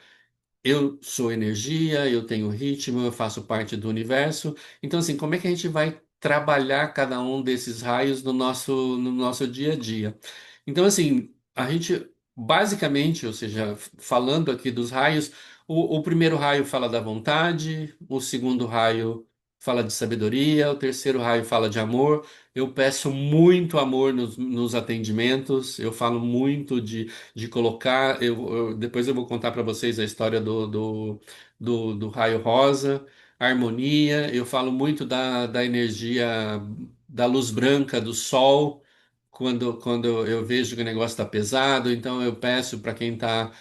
eu sou energia, eu tenho ritmo, eu faço parte do universo. Então, assim, como é que a gente vai trabalhar cada um desses raios no nosso dia a dia? Então, assim, a gente basicamente, ou seja, falando aqui dos raios, o primeiro raio fala da vontade, o segundo raio fala de sabedoria, o terceiro raio fala de amor. Eu peço muito amor nos atendimentos, eu falo muito de colocar. Depois eu vou contar para vocês a história do raio rosa, harmonia. Eu falo muito da energia da luz branca do sol. Quando eu vejo que o negócio está pesado, então eu peço para quem está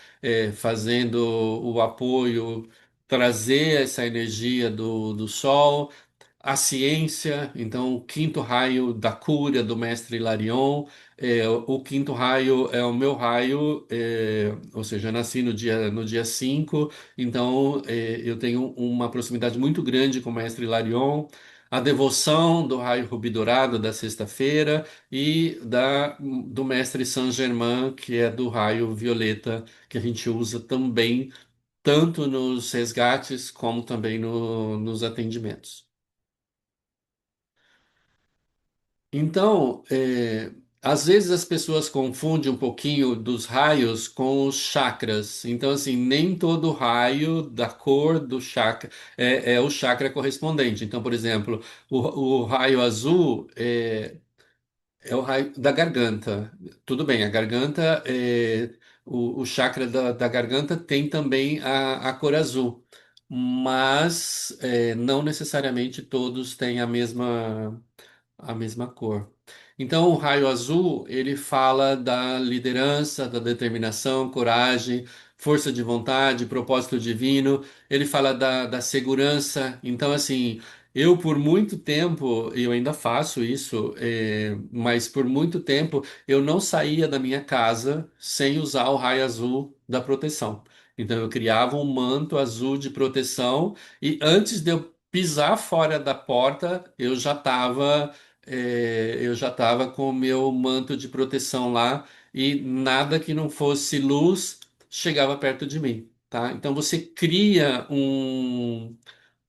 fazendo o apoio trazer essa energia do sol, a ciência, então o quinto raio da cura do mestre Hilarion, o quinto raio é o meu raio, ou seja, eu nasci no dia 5, então eu tenho uma proximidade muito grande com o mestre Hilarion. A devoção do raio rubi dourado da sexta-feira e do mestre Saint-Germain, que é do raio violeta, que a gente usa também tanto nos resgates como também nos atendimentos. Então, às vezes as pessoas confundem um pouquinho dos raios com os chakras. Então, assim, nem todo raio da cor do chakra é o chakra correspondente. Então, por exemplo, o raio azul é o raio da garganta. Tudo bem, a garganta, o chakra da garganta tem também a cor azul, mas não necessariamente todos têm a mesma cor. Então, o raio azul, ele fala da liderança, da determinação, coragem, força de vontade, propósito divino. Ele fala da segurança. Então, assim, eu por muito tempo, e eu ainda faço isso, mas por muito tempo eu não saía da minha casa sem usar o raio azul da proteção. Então, eu criava um manto azul de proteção e antes de eu pisar fora da porta, eu já estava com o meu manto de proteção lá e nada que não fosse luz chegava perto de mim, tá? Então você cria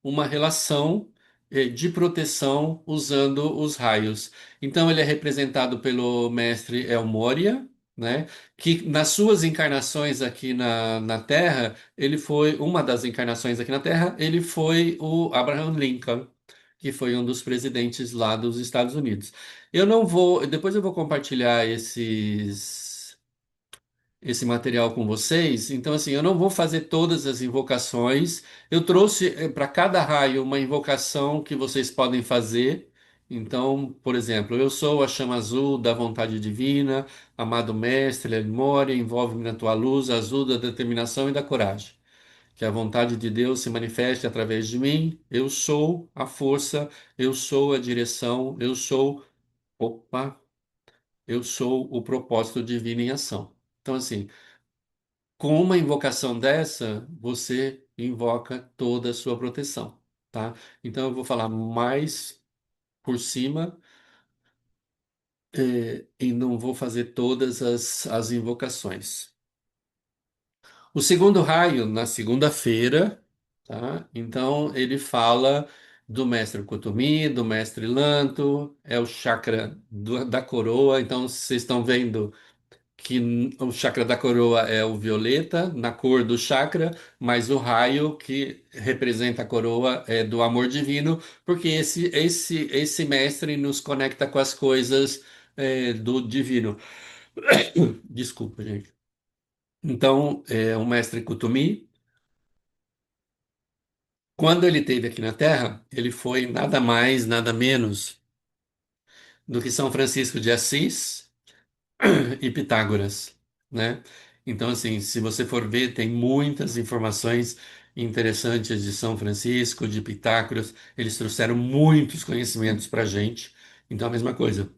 uma relação de proteção usando os raios. Então ele é representado pelo mestre El Moria, né? Que nas suas encarnações aqui na Terra, ele foi uma das encarnações aqui na Terra, ele foi o Abraham Lincoln, que foi um dos presidentes lá dos Estados Unidos. Eu não vou, depois eu vou compartilhar esse material com vocês. Então, assim, eu não vou fazer todas as invocações. Eu trouxe para cada raio uma invocação que vocês podem fazer. Então, por exemplo, eu sou a chama azul da vontade divina, amado mestre, memória, envolve-me na tua luz, azul da determinação e da coragem. Que a vontade de Deus se manifeste através de mim. Eu sou a força, eu sou a direção, opa, eu sou o propósito divino em ação. Então, assim, com uma invocação dessa, você invoca toda a sua proteção, tá? Então eu vou falar mais por cima, e não vou fazer todas as invocações. O segundo raio, na segunda-feira, tá? Então ele fala do mestre Kutumi, do mestre Lanto, é o chakra da coroa. Então vocês estão vendo que o chakra da coroa é o violeta, na cor do chakra, mas o raio que representa a coroa é do amor divino, porque esse mestre nos conecta com as coisas do divino. Desculpa, gente. Então, o mestre Kutumi, quando ele esteve aqui na Terra, ele foi nada mais, nada menos do que São Francisco de Assis e Pitágoras, né? Então, assim, se você for ver, tem muitas informações interessantes de São Francisco, de Pitágoras. Eles trouxeram muitos conhecimentos para a gente. Então, a mesma coisa.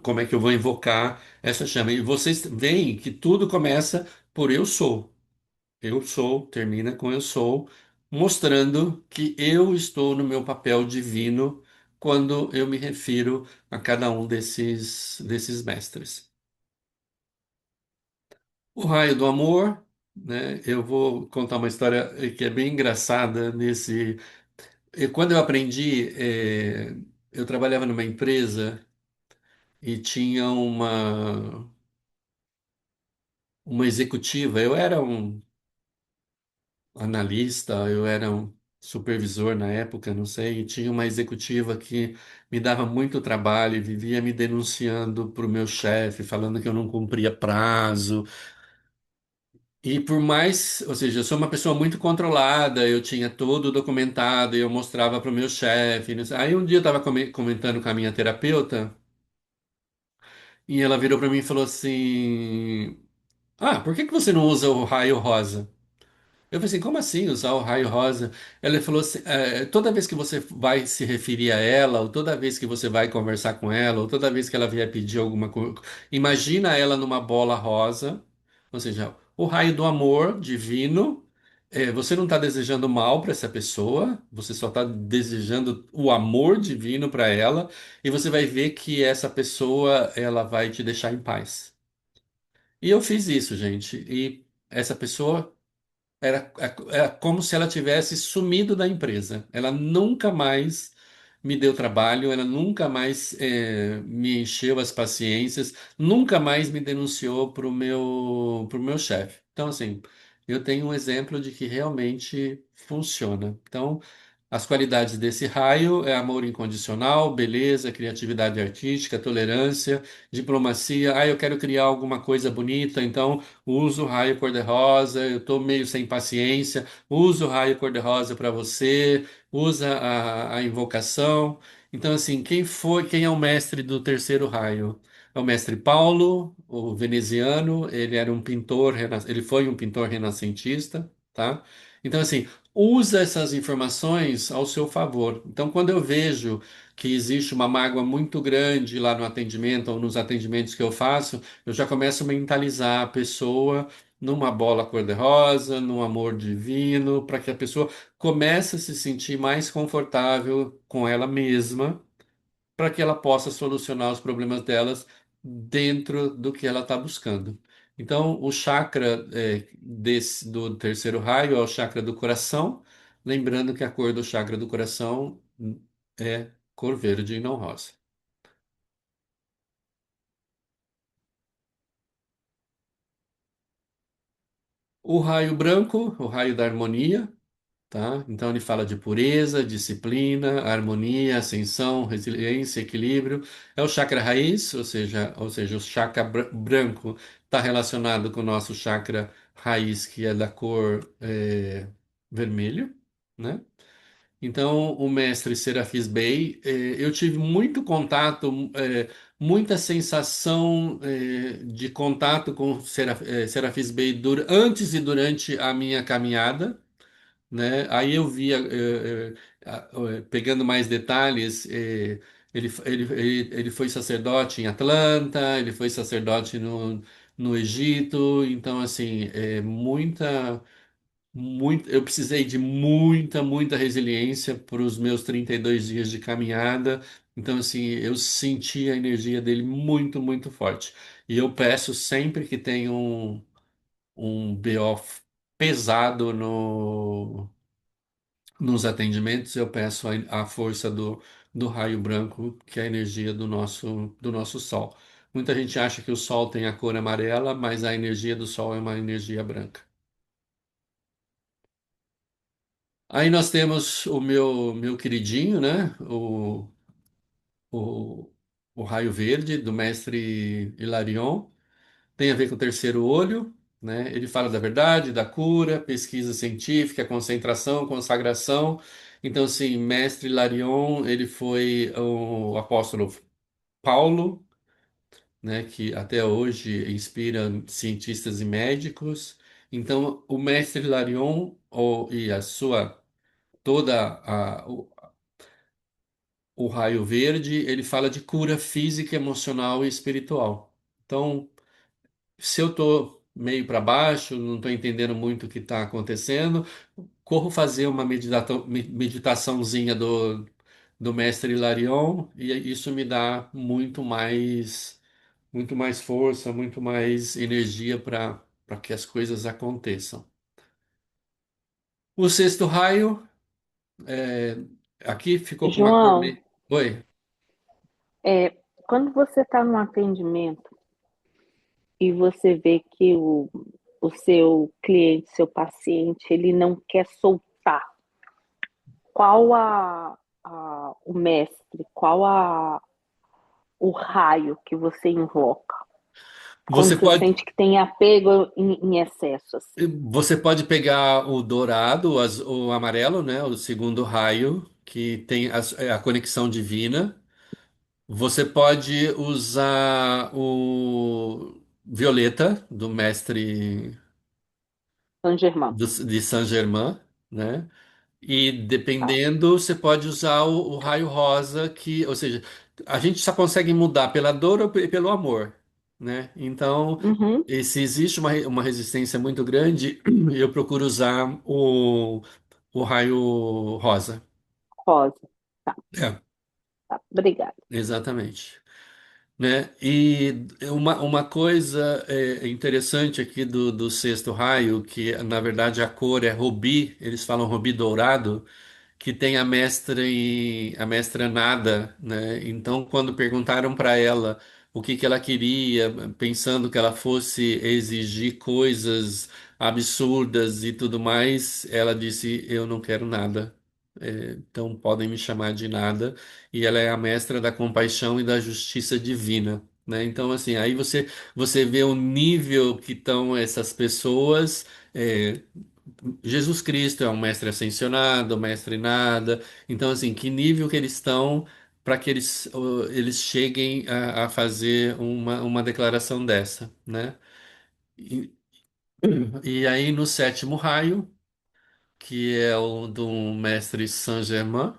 Como é que eu vou invocar essa chama? E vocês veem que tudo começa por eu sou. Eu sou, termina com eu sou, mostrando que eu estou no meu papel divino quando eu me refiro a cada um desses mestres. O raio do amor, né? Eu vou contar uma história que é bem engraçada nesse. Quando eu aprendi, eu trabalhava numa empresa e tinha uma executiva. Eu era um analista, eu era um supervisor na época, não sei, e tinha uma executiva que me dava muito trabalho e vivia me denunciando para o meu chefe, falando que eu não cumpria prazo. E por mais, ou seja, eu sou uma pessoa muito controlada, eu tinha tudo documentado e eu mostrava para o meu chefe. Não sei. Aí um dia eu estava comentando com a minha terapeuta e ela virou para mim e falou assim: Ah, por que que você não usa o raio rosa? Eu falei assim, como assim usar o raio rosa? Ela falou assim, toda vez que você vai se referir a ela, ou toda vez que você vai conversar com ela, ou toda vez que ela vier pedir alguma coisa, imagina ela numa bola rosa, ou seja, o raio do amor divino. Você não está desejando mal para essa pessoa, você só está desejando o amor divino para ela, e você vai ver que essa pessoa ela vai te deixar em paz. E eu fiz isso, gente, e essa pessoa era como se ela tivesse sumido da empresa. Ela nunca mais me deu trabalho, ela nunca mais me encheu as paciências, nunca mais me denunciou pro meu chefe. Então, assim, eu tenho um exemplo de que realmente funciona. Então, as qualidades desse raio é amor incondicional, beleza, criatividade artística, tolerância, diplomacia. Ah, eu quero criar alguma coisa bonita, então uso o raio cor-de-rosa. Eu estou meio sem paciência, uso o raio cor-de-rosa para você, usa a invocação. Então, assim, quem é o mestre do terceiro raio? É o mestre Paulo, o veneziano. Ele era um pintor, ele foi um pintor renascentista, tá? Então, assim, usa essas informações ao seu favor. Então, quando eu vejo que existe uma mágoa muito grande lá no atendimento ou nos atendimentos que eu faço, eu já começo a mentalizar a pessoa numa bola cor-de-rosa, num amor divino, para que a pessoa comece a se sentir mais confortável com ela mesma, para que ela possa solucionar os problemas delas dentro do que ela está buscando. Então, o chakra do terceiro raio é o chakra do coração, lembrando que a cor do chakra do coração é cor verde e não rosa. O raio branco, o raio da harmonia, tá? Então ele fala de pureza, disciplina, harmonia, ascensão, resiliência, equilíbrio. É o chakra raiz, ou seja, o chakra branco está relacionado com o nosso chakra raiz, que é da cor vermelho, né? Então, o mestre Serafis Bey, eu tive muito contato, muita sensação de contato com Serafis Bey antes e durante a minha caminhada, né? Aí eu via, pegando mais detalhes, ele foi sacerdote em Atlanta, ele foi sacerdote no Egito, então, assim, eu precisei de muita resiliência para os meus 32 dias de caminhada. Então, assim, eu senti a energia dele muito forte. E eu peço sempre que tem um BO pesado nos atendimentos, eu peço a força do raio branco, que é a energia do nosso sol. Muita gente acha que o sol tem a cor amarela, mas a energia do sol é uma energia branca. Aí nós temos o meu queridinho, né? O, o raio verde do mestre Hilarion. Tem a ver com o terceiro olho, né? Ele fala da verdade, da cura, pesquisa científica, concentração, consagração. Então, sim, mestre Hilarion, ele foi o apóstolo Paulo, né? Que até hoje inspira cientistas e médicos. Então, o mestre Hilarion, e a sua toda o raio verde, ele fala de cura física, emocional e espiritual. Então, se eu tô meio para baixo, não estou entendendo muito o que está acontecendo, corro fazer uma meditaçãozinha do mestre Hilarion, e isso me dá muito mais força, muito mais energia para que as coisas aconteçam. O sexto raio, é, aqui ficou com uma cor João, meio. Oi. quando você está num atendimento e você vê que o seu cliente, seu paciente, ele não quer soltar, qual o mestre, o raio que você invoca Você quando você pode, sente que tem apego em excesso, assim? você pode pegar o dourado, o amarelo, né? O segundo raio, que tem a conexão divina. Você pode usar o violeta, do mestre Saint Germain. de Saint-Germain, né? E dependendo, você pode usar o raio rosa, que, ou seja, a gente só consegue mudar pela dor ou pelo amor, né? Então, Uhum, se existe uma resistência muito grande, eu procuro usar o raio rosa. rosa. Tá, É, tá, obrigada. exatamente. Né? E uma coisa interessante aqui do sexto raio, que na verdade a cor é rubi, eles falam rubi dourado, que tem a mestra Nada, né? Então, quando perguntaram para ela o que que ela queria, pensando que ela fosse exigir coisas absurdas e tudo mais, ela disse: Eu não quero nada. Então, podem me chamar de nada. E ela é a mestra da compaixão e da justiça divina. Né? Então, assim, aí você vê o nível que estão essas pessoas. Jesus Cristo é um mestre ascensionado, mestre nada. Então, assim, que nível que eles estão para que eles cheguem a fazer uma declaração dessa, né? E, e aí, no sétimo raio, que é o do mestre Saint-Germain,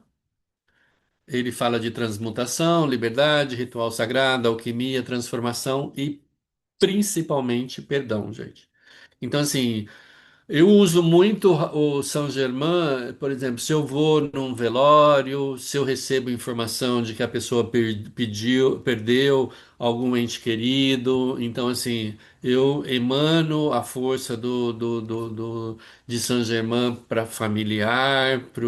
ele fala de transmutação, liberdade, ritual sagrado, alquimia, transformação e principalmente perdão, gente. Então, assim. Eu uso muito o São Germain, por exemplo, se eu vou num velório, se eu recebo informação de que a pessoa perdeu algum ente querido, então assim, eu emano a força de São Germain para familiar, para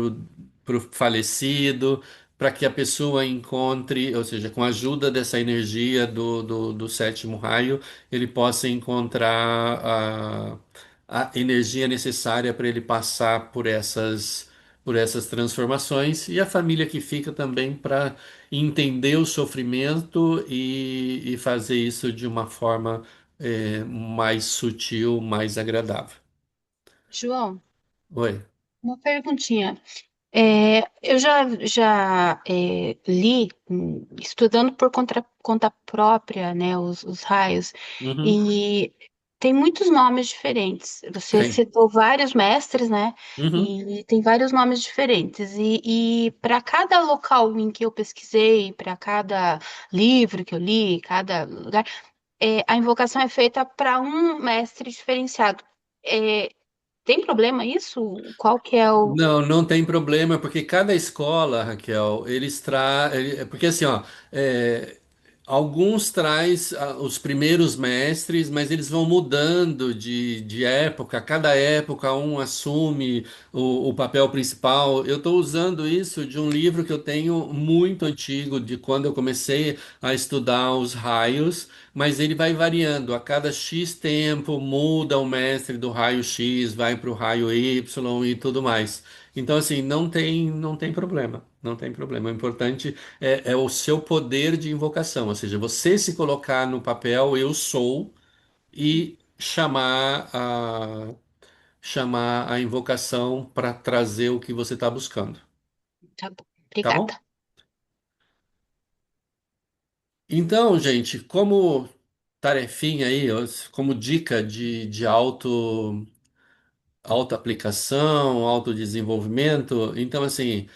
o falecido, para que a pessoa encontre, ou seja, com a ajuda dessa energia do sétimo raio, ele possa encontrar a energia necessária para ele passar por essas transformações e a família que fica também para entender o sofrimento e fazer isso de uma forma mais sutil, mais agradável. João, Oi. uma perguntinha. Eu já li, estudando por conta própria, né, os raios, Uhum. e tem muitos nomes diferentes. Você Tem. citou vários mestres, né, Uhum. e tem vários nomes diferentes. E para cada local em que eu pesquisei, para cada livro que eu li, cada lugar, a invocação é feita para um mestre diferenciado. É, tem problema isso? Qual que é o... Não, não tem problema, porque cada escola, Raquel, porque assim, ó, é, alguns traz os primeiros mestres, mas eles vão mudando de época. Cada época um assume o papel principal. Eu estou usando isso de um livro que eu tenho muito antigo, de quando eu comecei a estudar os raios, mas ele vai variando. A cada X tempo muda o mestre do raio X, vai para o raio Y e tudo mais. Então, assim, não tem problema. Não tem problema. O importante é o seu poder de invocação, ou seja, você se colocar no papel eu sou e chamar a invocação para trazer o que você está buscando, Tá bom, tá bom? obrigada. Então, gente, como tarefinha aí, como dica de auto-aplicação, autodesenvolvimento, então assim.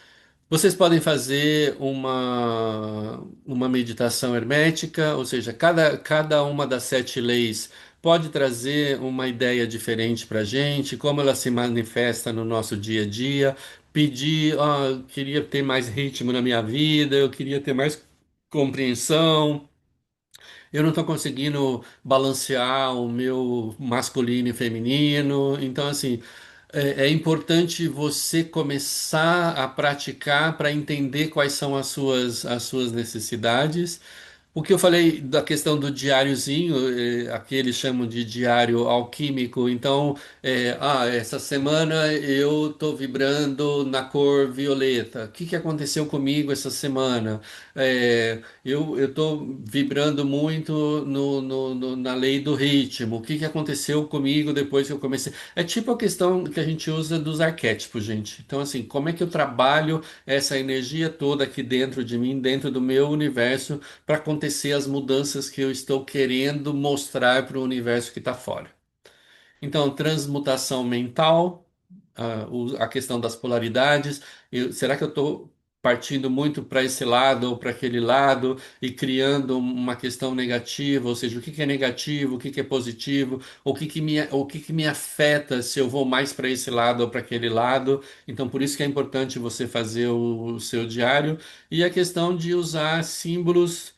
Vocês podem fazer uma meditação hermética, ou seja, cada uma das sete leis pode trazer uma ideia diferente para a gente, como ela se manifesta no nosso dia a dia. Pedir, eu queria ter mais ritmo na minha vida, eu queria ter mais compreensão, eu não estou conseguindo balancear o meu masculino e feminino. Então, assim, é importante você começar a praticar para entender quais são as suas necessidades, O que eu falei da questão do diáriozinho, aqui eles chamam de diário alquímico. Então, essa semana eu estou vibrando na cor violeta. O que que aconteceu comigo essa semana? Eu estou vibrando muito na lei do ritmo. O que que aconteceu comigo depois que eu comecei? É tipo a questão que a gente usa dos arquétipos, gente. Então, assim, como é que eu trabalho essa energia toda aqui dentro de mim, dentro do meu universo? Para acontecer as mudanças que eu estou querendo mostrar para o universo que está fora. Então, transmutação mental, a questão das polaridades. Será que eu estou partindo muito para esse lado ou para aquele lado e criando uma questão negativa? Ou seja, o que que é negativo, o que que é positivo, o que que me afeta se eu vou mais para esse lado ou para aquele lado? Então, por isso que é importante você fazer o seu diário. E a questão de usar símbolos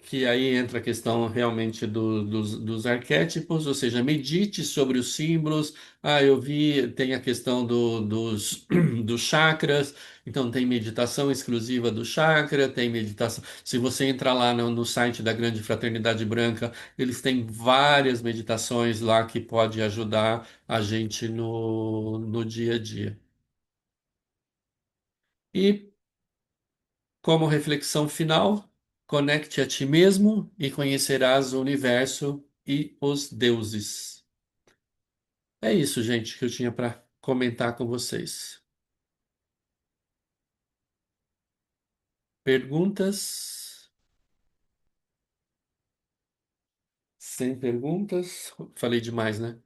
que aí entra a questão realmente dos arquétipos, ou seja, medite sobre os símbolos. Eu vi, tem a questão dos chakras, então tem meditação exclusiva do chakra, tem meditação. Se você entrar lá no site da Grande Fraternidade Branca, eles têm várias meditações lá que pode ajudar a gente no dia a dia. E como reflexão final, conecte a ti mesmo e conhecerás o universo e os deuses. É isso, gente, que eu tinha para comentar com vocês. Perguntas? Sem perguntas? Falei demais, né?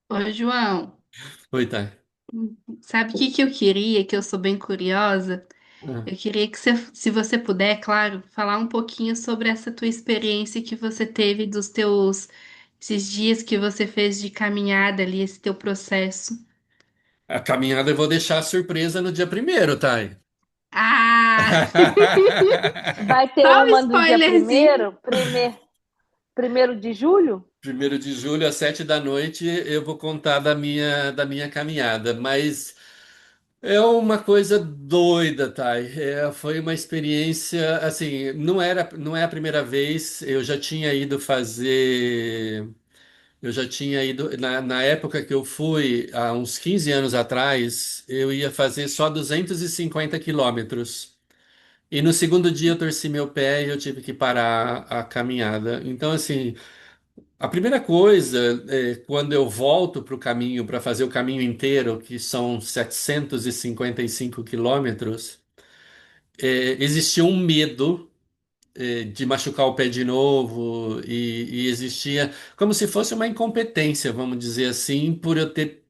Ô, João, Oi, Thay. sabe o que que eu queria, que eu sou bem curiosa? Ah, Eu queria que você, se você puder, claro, falar um pouquinho sobre essa tua experiência que você teve esses dias que você fez de caminhada ali, esse teu processo. a caminhada eu vou deixar surpresa no dia primeiro, Thay. Ah! Vai ter Só um uma no dia spoilerzinho. primeiro de julho? 1º de julho, às 7 da noite, eu vou contar da minha caminhada, mas é uma coisa doida, Thay. Foi uma experiência, assim, não é a primeira vez, eu já tinha ido, na época que eu fui, há uns 15 anos atrás, eu ia fazer só 250 quilômetros. E no segundo dia eu torci meu pé e eu tive que parar a caminhada. Então, assim, a primeira coisa, quando eu volto para o caminho, para fazer o caminho inteiro, que são 755 quilômetros, existia um medo, de machucar o pé de novo, e existia como se fosse uma incompetência, vamos dizer assim, por eu ter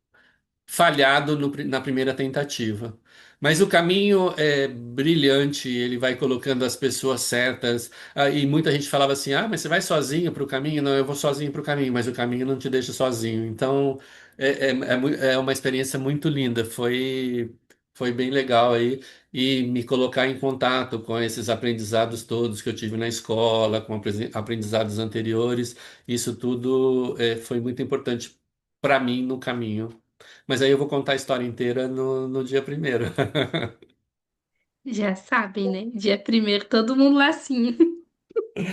falhado na primeira tentativa. Mas o caminho é brilhante, ele vai colocando as pessoas certas. E muita gente falava assim: mas você vai sozinho para o caminho? Não, eu vou sozinho para o caminho, mas o caminho não te deixa sozinho. Então é uma experiência muito linda. Foi bem legal aí. E me colocar em contato com esses aprendizados todos que eu tive na escola, com aprendizados anteriores, isso tudo foi muito importante para mim no caminho. Mas aí eu vou contar a história inteira no dia primeiro. Já sabem, né? Dia primeiro, todo mundo lacinho. É,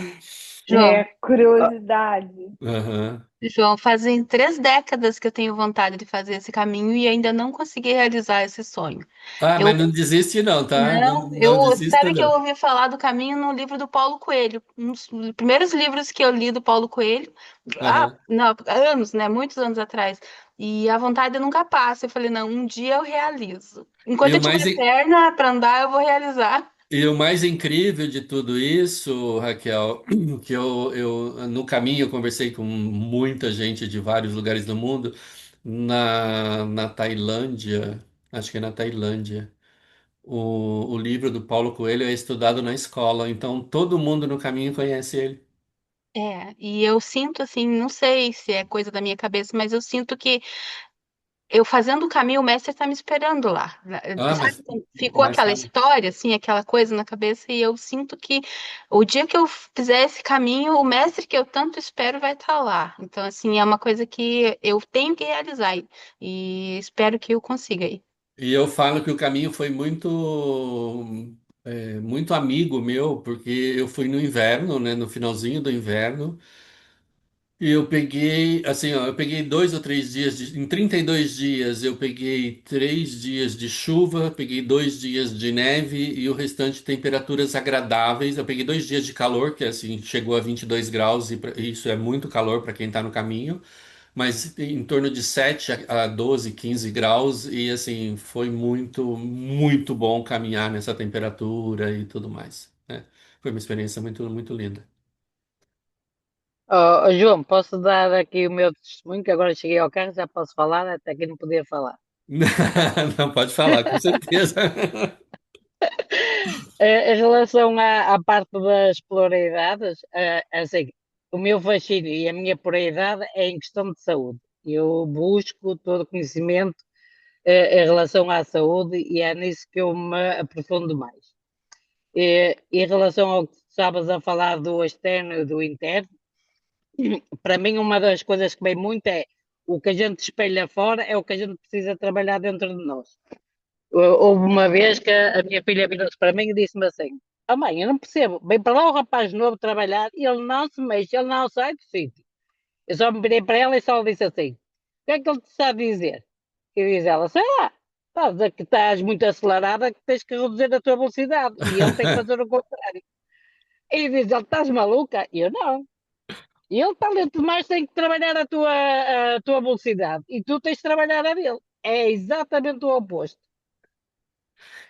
João, curiosidade. Aham. João, fazem 3 décadas que eu tenho vontade de fazer esse caminho e ainda não consegui realizar esse sonho. Eu Mas não desiste não, tá? Não, Não, não desista sabe que eu não. ouvi falar do caminho no livro do Paulo Coelho, um dos primeiros livros que eu li do Paulo Coelho, Aham. não, há anos, né, muitos anos atrás, e a vontade nunca passa, eu falei, não, um dia eu realizo. E Enquanto o eu mais, tiver perna para andar, eu vou realizar. e o mais incrível de tudo isso, Raquel, que eu no caminho eu conversei com muita gente de vários lugares do mundo, na Tailândia, acho que é na Tailândia. O livro do Paulo Coelho é estudado na escola, então todo mundo no caminho conhece ele. E eu sinto assim, não sei se é coisa da minha cabeça, mas eu sinto que eu fazendo o caminho, o mestre está me esperando lá. Sabe, Mas, ficou mas aquela tá. história, assim, aquela coisa na cabeça, e eu sinto que o dia que eu fizer esse caminho, o mestre que eu tanto espero vai estar lá. Então, assim, é uma coisa que eu tenho que realizar e espero que eu consiga aí. E eu falo que o caminho foi muito muito amigo meu, porque eu fui no inverno, né, no finalzinho do inverno, e eu peguei, assim, ó, eu peguei 2 ou 3 dias, em 32 dias eu peguei 3 dias de chuva, peguei 2 dias de neve e o restante temperaturas agradáveis. Eu peguei 2 dias de calor, que assim, chegou a 22 graus, e isso é muito calor para quem está no caminho, mas em torno de 7 a 12, 15 graus, e assim, foi muito, muito bom caminhar nessa temperatura e tudo mais, né? Foi uma experiência muito, muito linda. João, posso dar aqui o meu testemunho, que agora cheguei ao carro, já posso falar, até aqui não podia falar. Não, pode falar, com certeza. Em relação à parte das polaridades, assim, o meu fascínio e a minha polaridade é em questão de saúde. Eu busco todo o conhecimento, em relação à saúde e é nisso que eu me aprofundo mais. Em relação ao que estavas a falar do externo e do interno, para mim uma das coisas que vem muito é o que a gente espelha fora é o que a gente precisa trabalhar dentro de nós. Houve uma vez que a minha filha virou-se para mim e disse-me assim: "Ah, mãe, eu não percebo, vem para lá o rapaz novo trabalhar e ele não se mexe, ele não sai do sítio." Eu só me virei para ela e só lhe disse assim: "O que é que ele te está a dizer?" E diz ela: "Sei lá, estás a dizer que estás muito acelerada, que tens que reduzir a tua velocidade." E ele tem que fazer o contrário. E diz ele: "Estás maluca?" E eu: "Não." E ele está lento demais, tem que trabalhar a tua velocidade e tu tens de trabalhar a dele. É exatamente o oposto.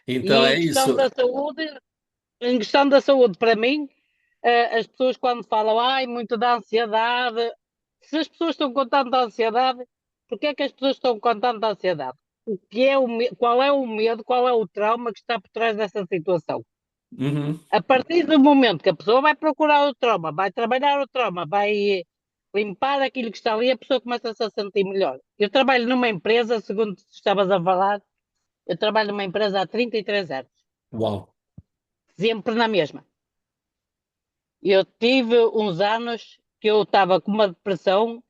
Então E é isso. em questão da saúde, para mim, as pessoas quando falam, ai, muito da ansiedade, se as pessoas estão com tanta ansiedade, porquê é que as pessoas estão com tanta ansiedade? Qual é o medo, qual é o trauma que está por trás dessa situação? Uhum. A partir do momento que a pessoa vai procurar o trauma, vai trabalhar o trauma, vai limpar aquilo que está ali, a pessoa começa-se a sentir melhor. Eu trabalho numa empresa, segundo tu estavas a falar, eu trabalho numa empresa há 33 anos, Uau. sempre na mesma. Eu tive uns anos que eu estava com uma depressão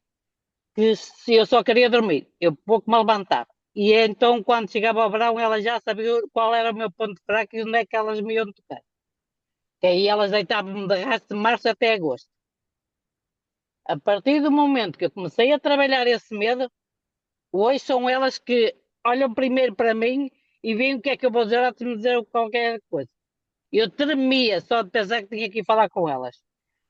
que se eu só queria dormir, eu pouco me levantava. E então, quando chegava ao verão, ela já sabia qual era o meu ponto fraco e onde é que elas me iam tocar. Que aí elas deitavam-me de arrasto de março até agosto. A partir do momento que eu comecei a trabalhar esse medo, hoje são elas que olham primeiro para mim e veem o que é que eu vou dizer antes de me dizer qualquer coisa. Eu tremia só de pensar que tinha que ir falar com elas.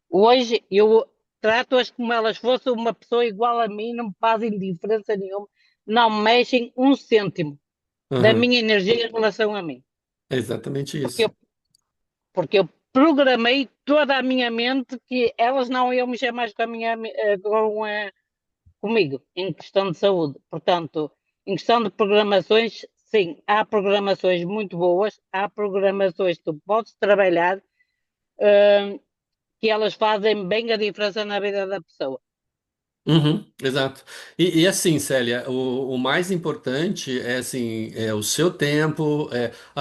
Hoje eu trato-as como elas fossem uma pessoa igual a mim, não me fazem diferença nenhuma, não mexem um cêntimo da Uhum. minha energia em relação a mim. É exatamente Porque isso. eu, porque eu programei toda a minha mente que elas não iam mexer mais com a comigo, em questão de saúde. Portanto, em questão de programações, sim, há programações muito boas, há programações que tu podes trabalhar, hum, que elas fazem bem a diferença na vida da pessoa. Uhum, exato. E assim, Célia, o mais importante é assim, é o seu tempo.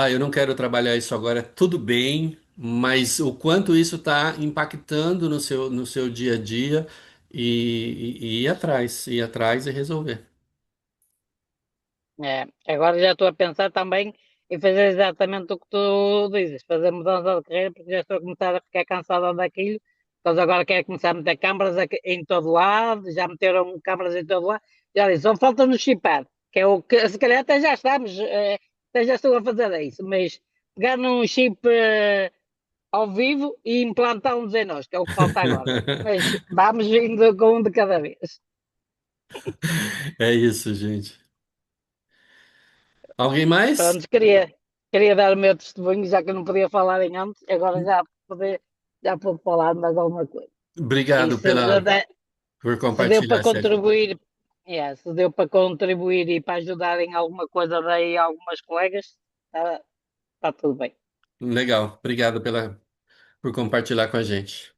Eu não quero trabalhar isso agora, tudo bem, mas o quanto isso está impactando no seu dia a dia e ir atrás e resolver. É, agora já estou a pensar também em fazer exatamente o que tu dizes, fazer mudança de carreira, porque já estou a começar a ficar cansada daquilo. Eles agora querem começar a meter câmaras em todo lado, já meteram câmaras em todo lado. Já disse, só falta nos chipar, que é o que se calhar até já estamos, até já estou a fazer isso, mas pegar num chip ao vivo e implantá-los em nós, que é o que falta agora. Mas vamos indo com um de cada vez. É isso, gente. Alguém mais? Pronto, queria dar o meu testemunho, já que eu não podia falar em antes, agora já pude falar mais alguma coisa. E Obrigado por se deu para compartilhar, Célia. contribuir, se deu para contribuir e para ajudar em alguma coisa daí algumas colegas, está tudo bem. Legal, obrigado por compartilhar com a gente.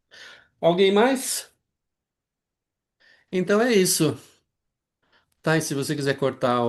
Alguém mais? Então é isso. Tá, e se você quiser cortar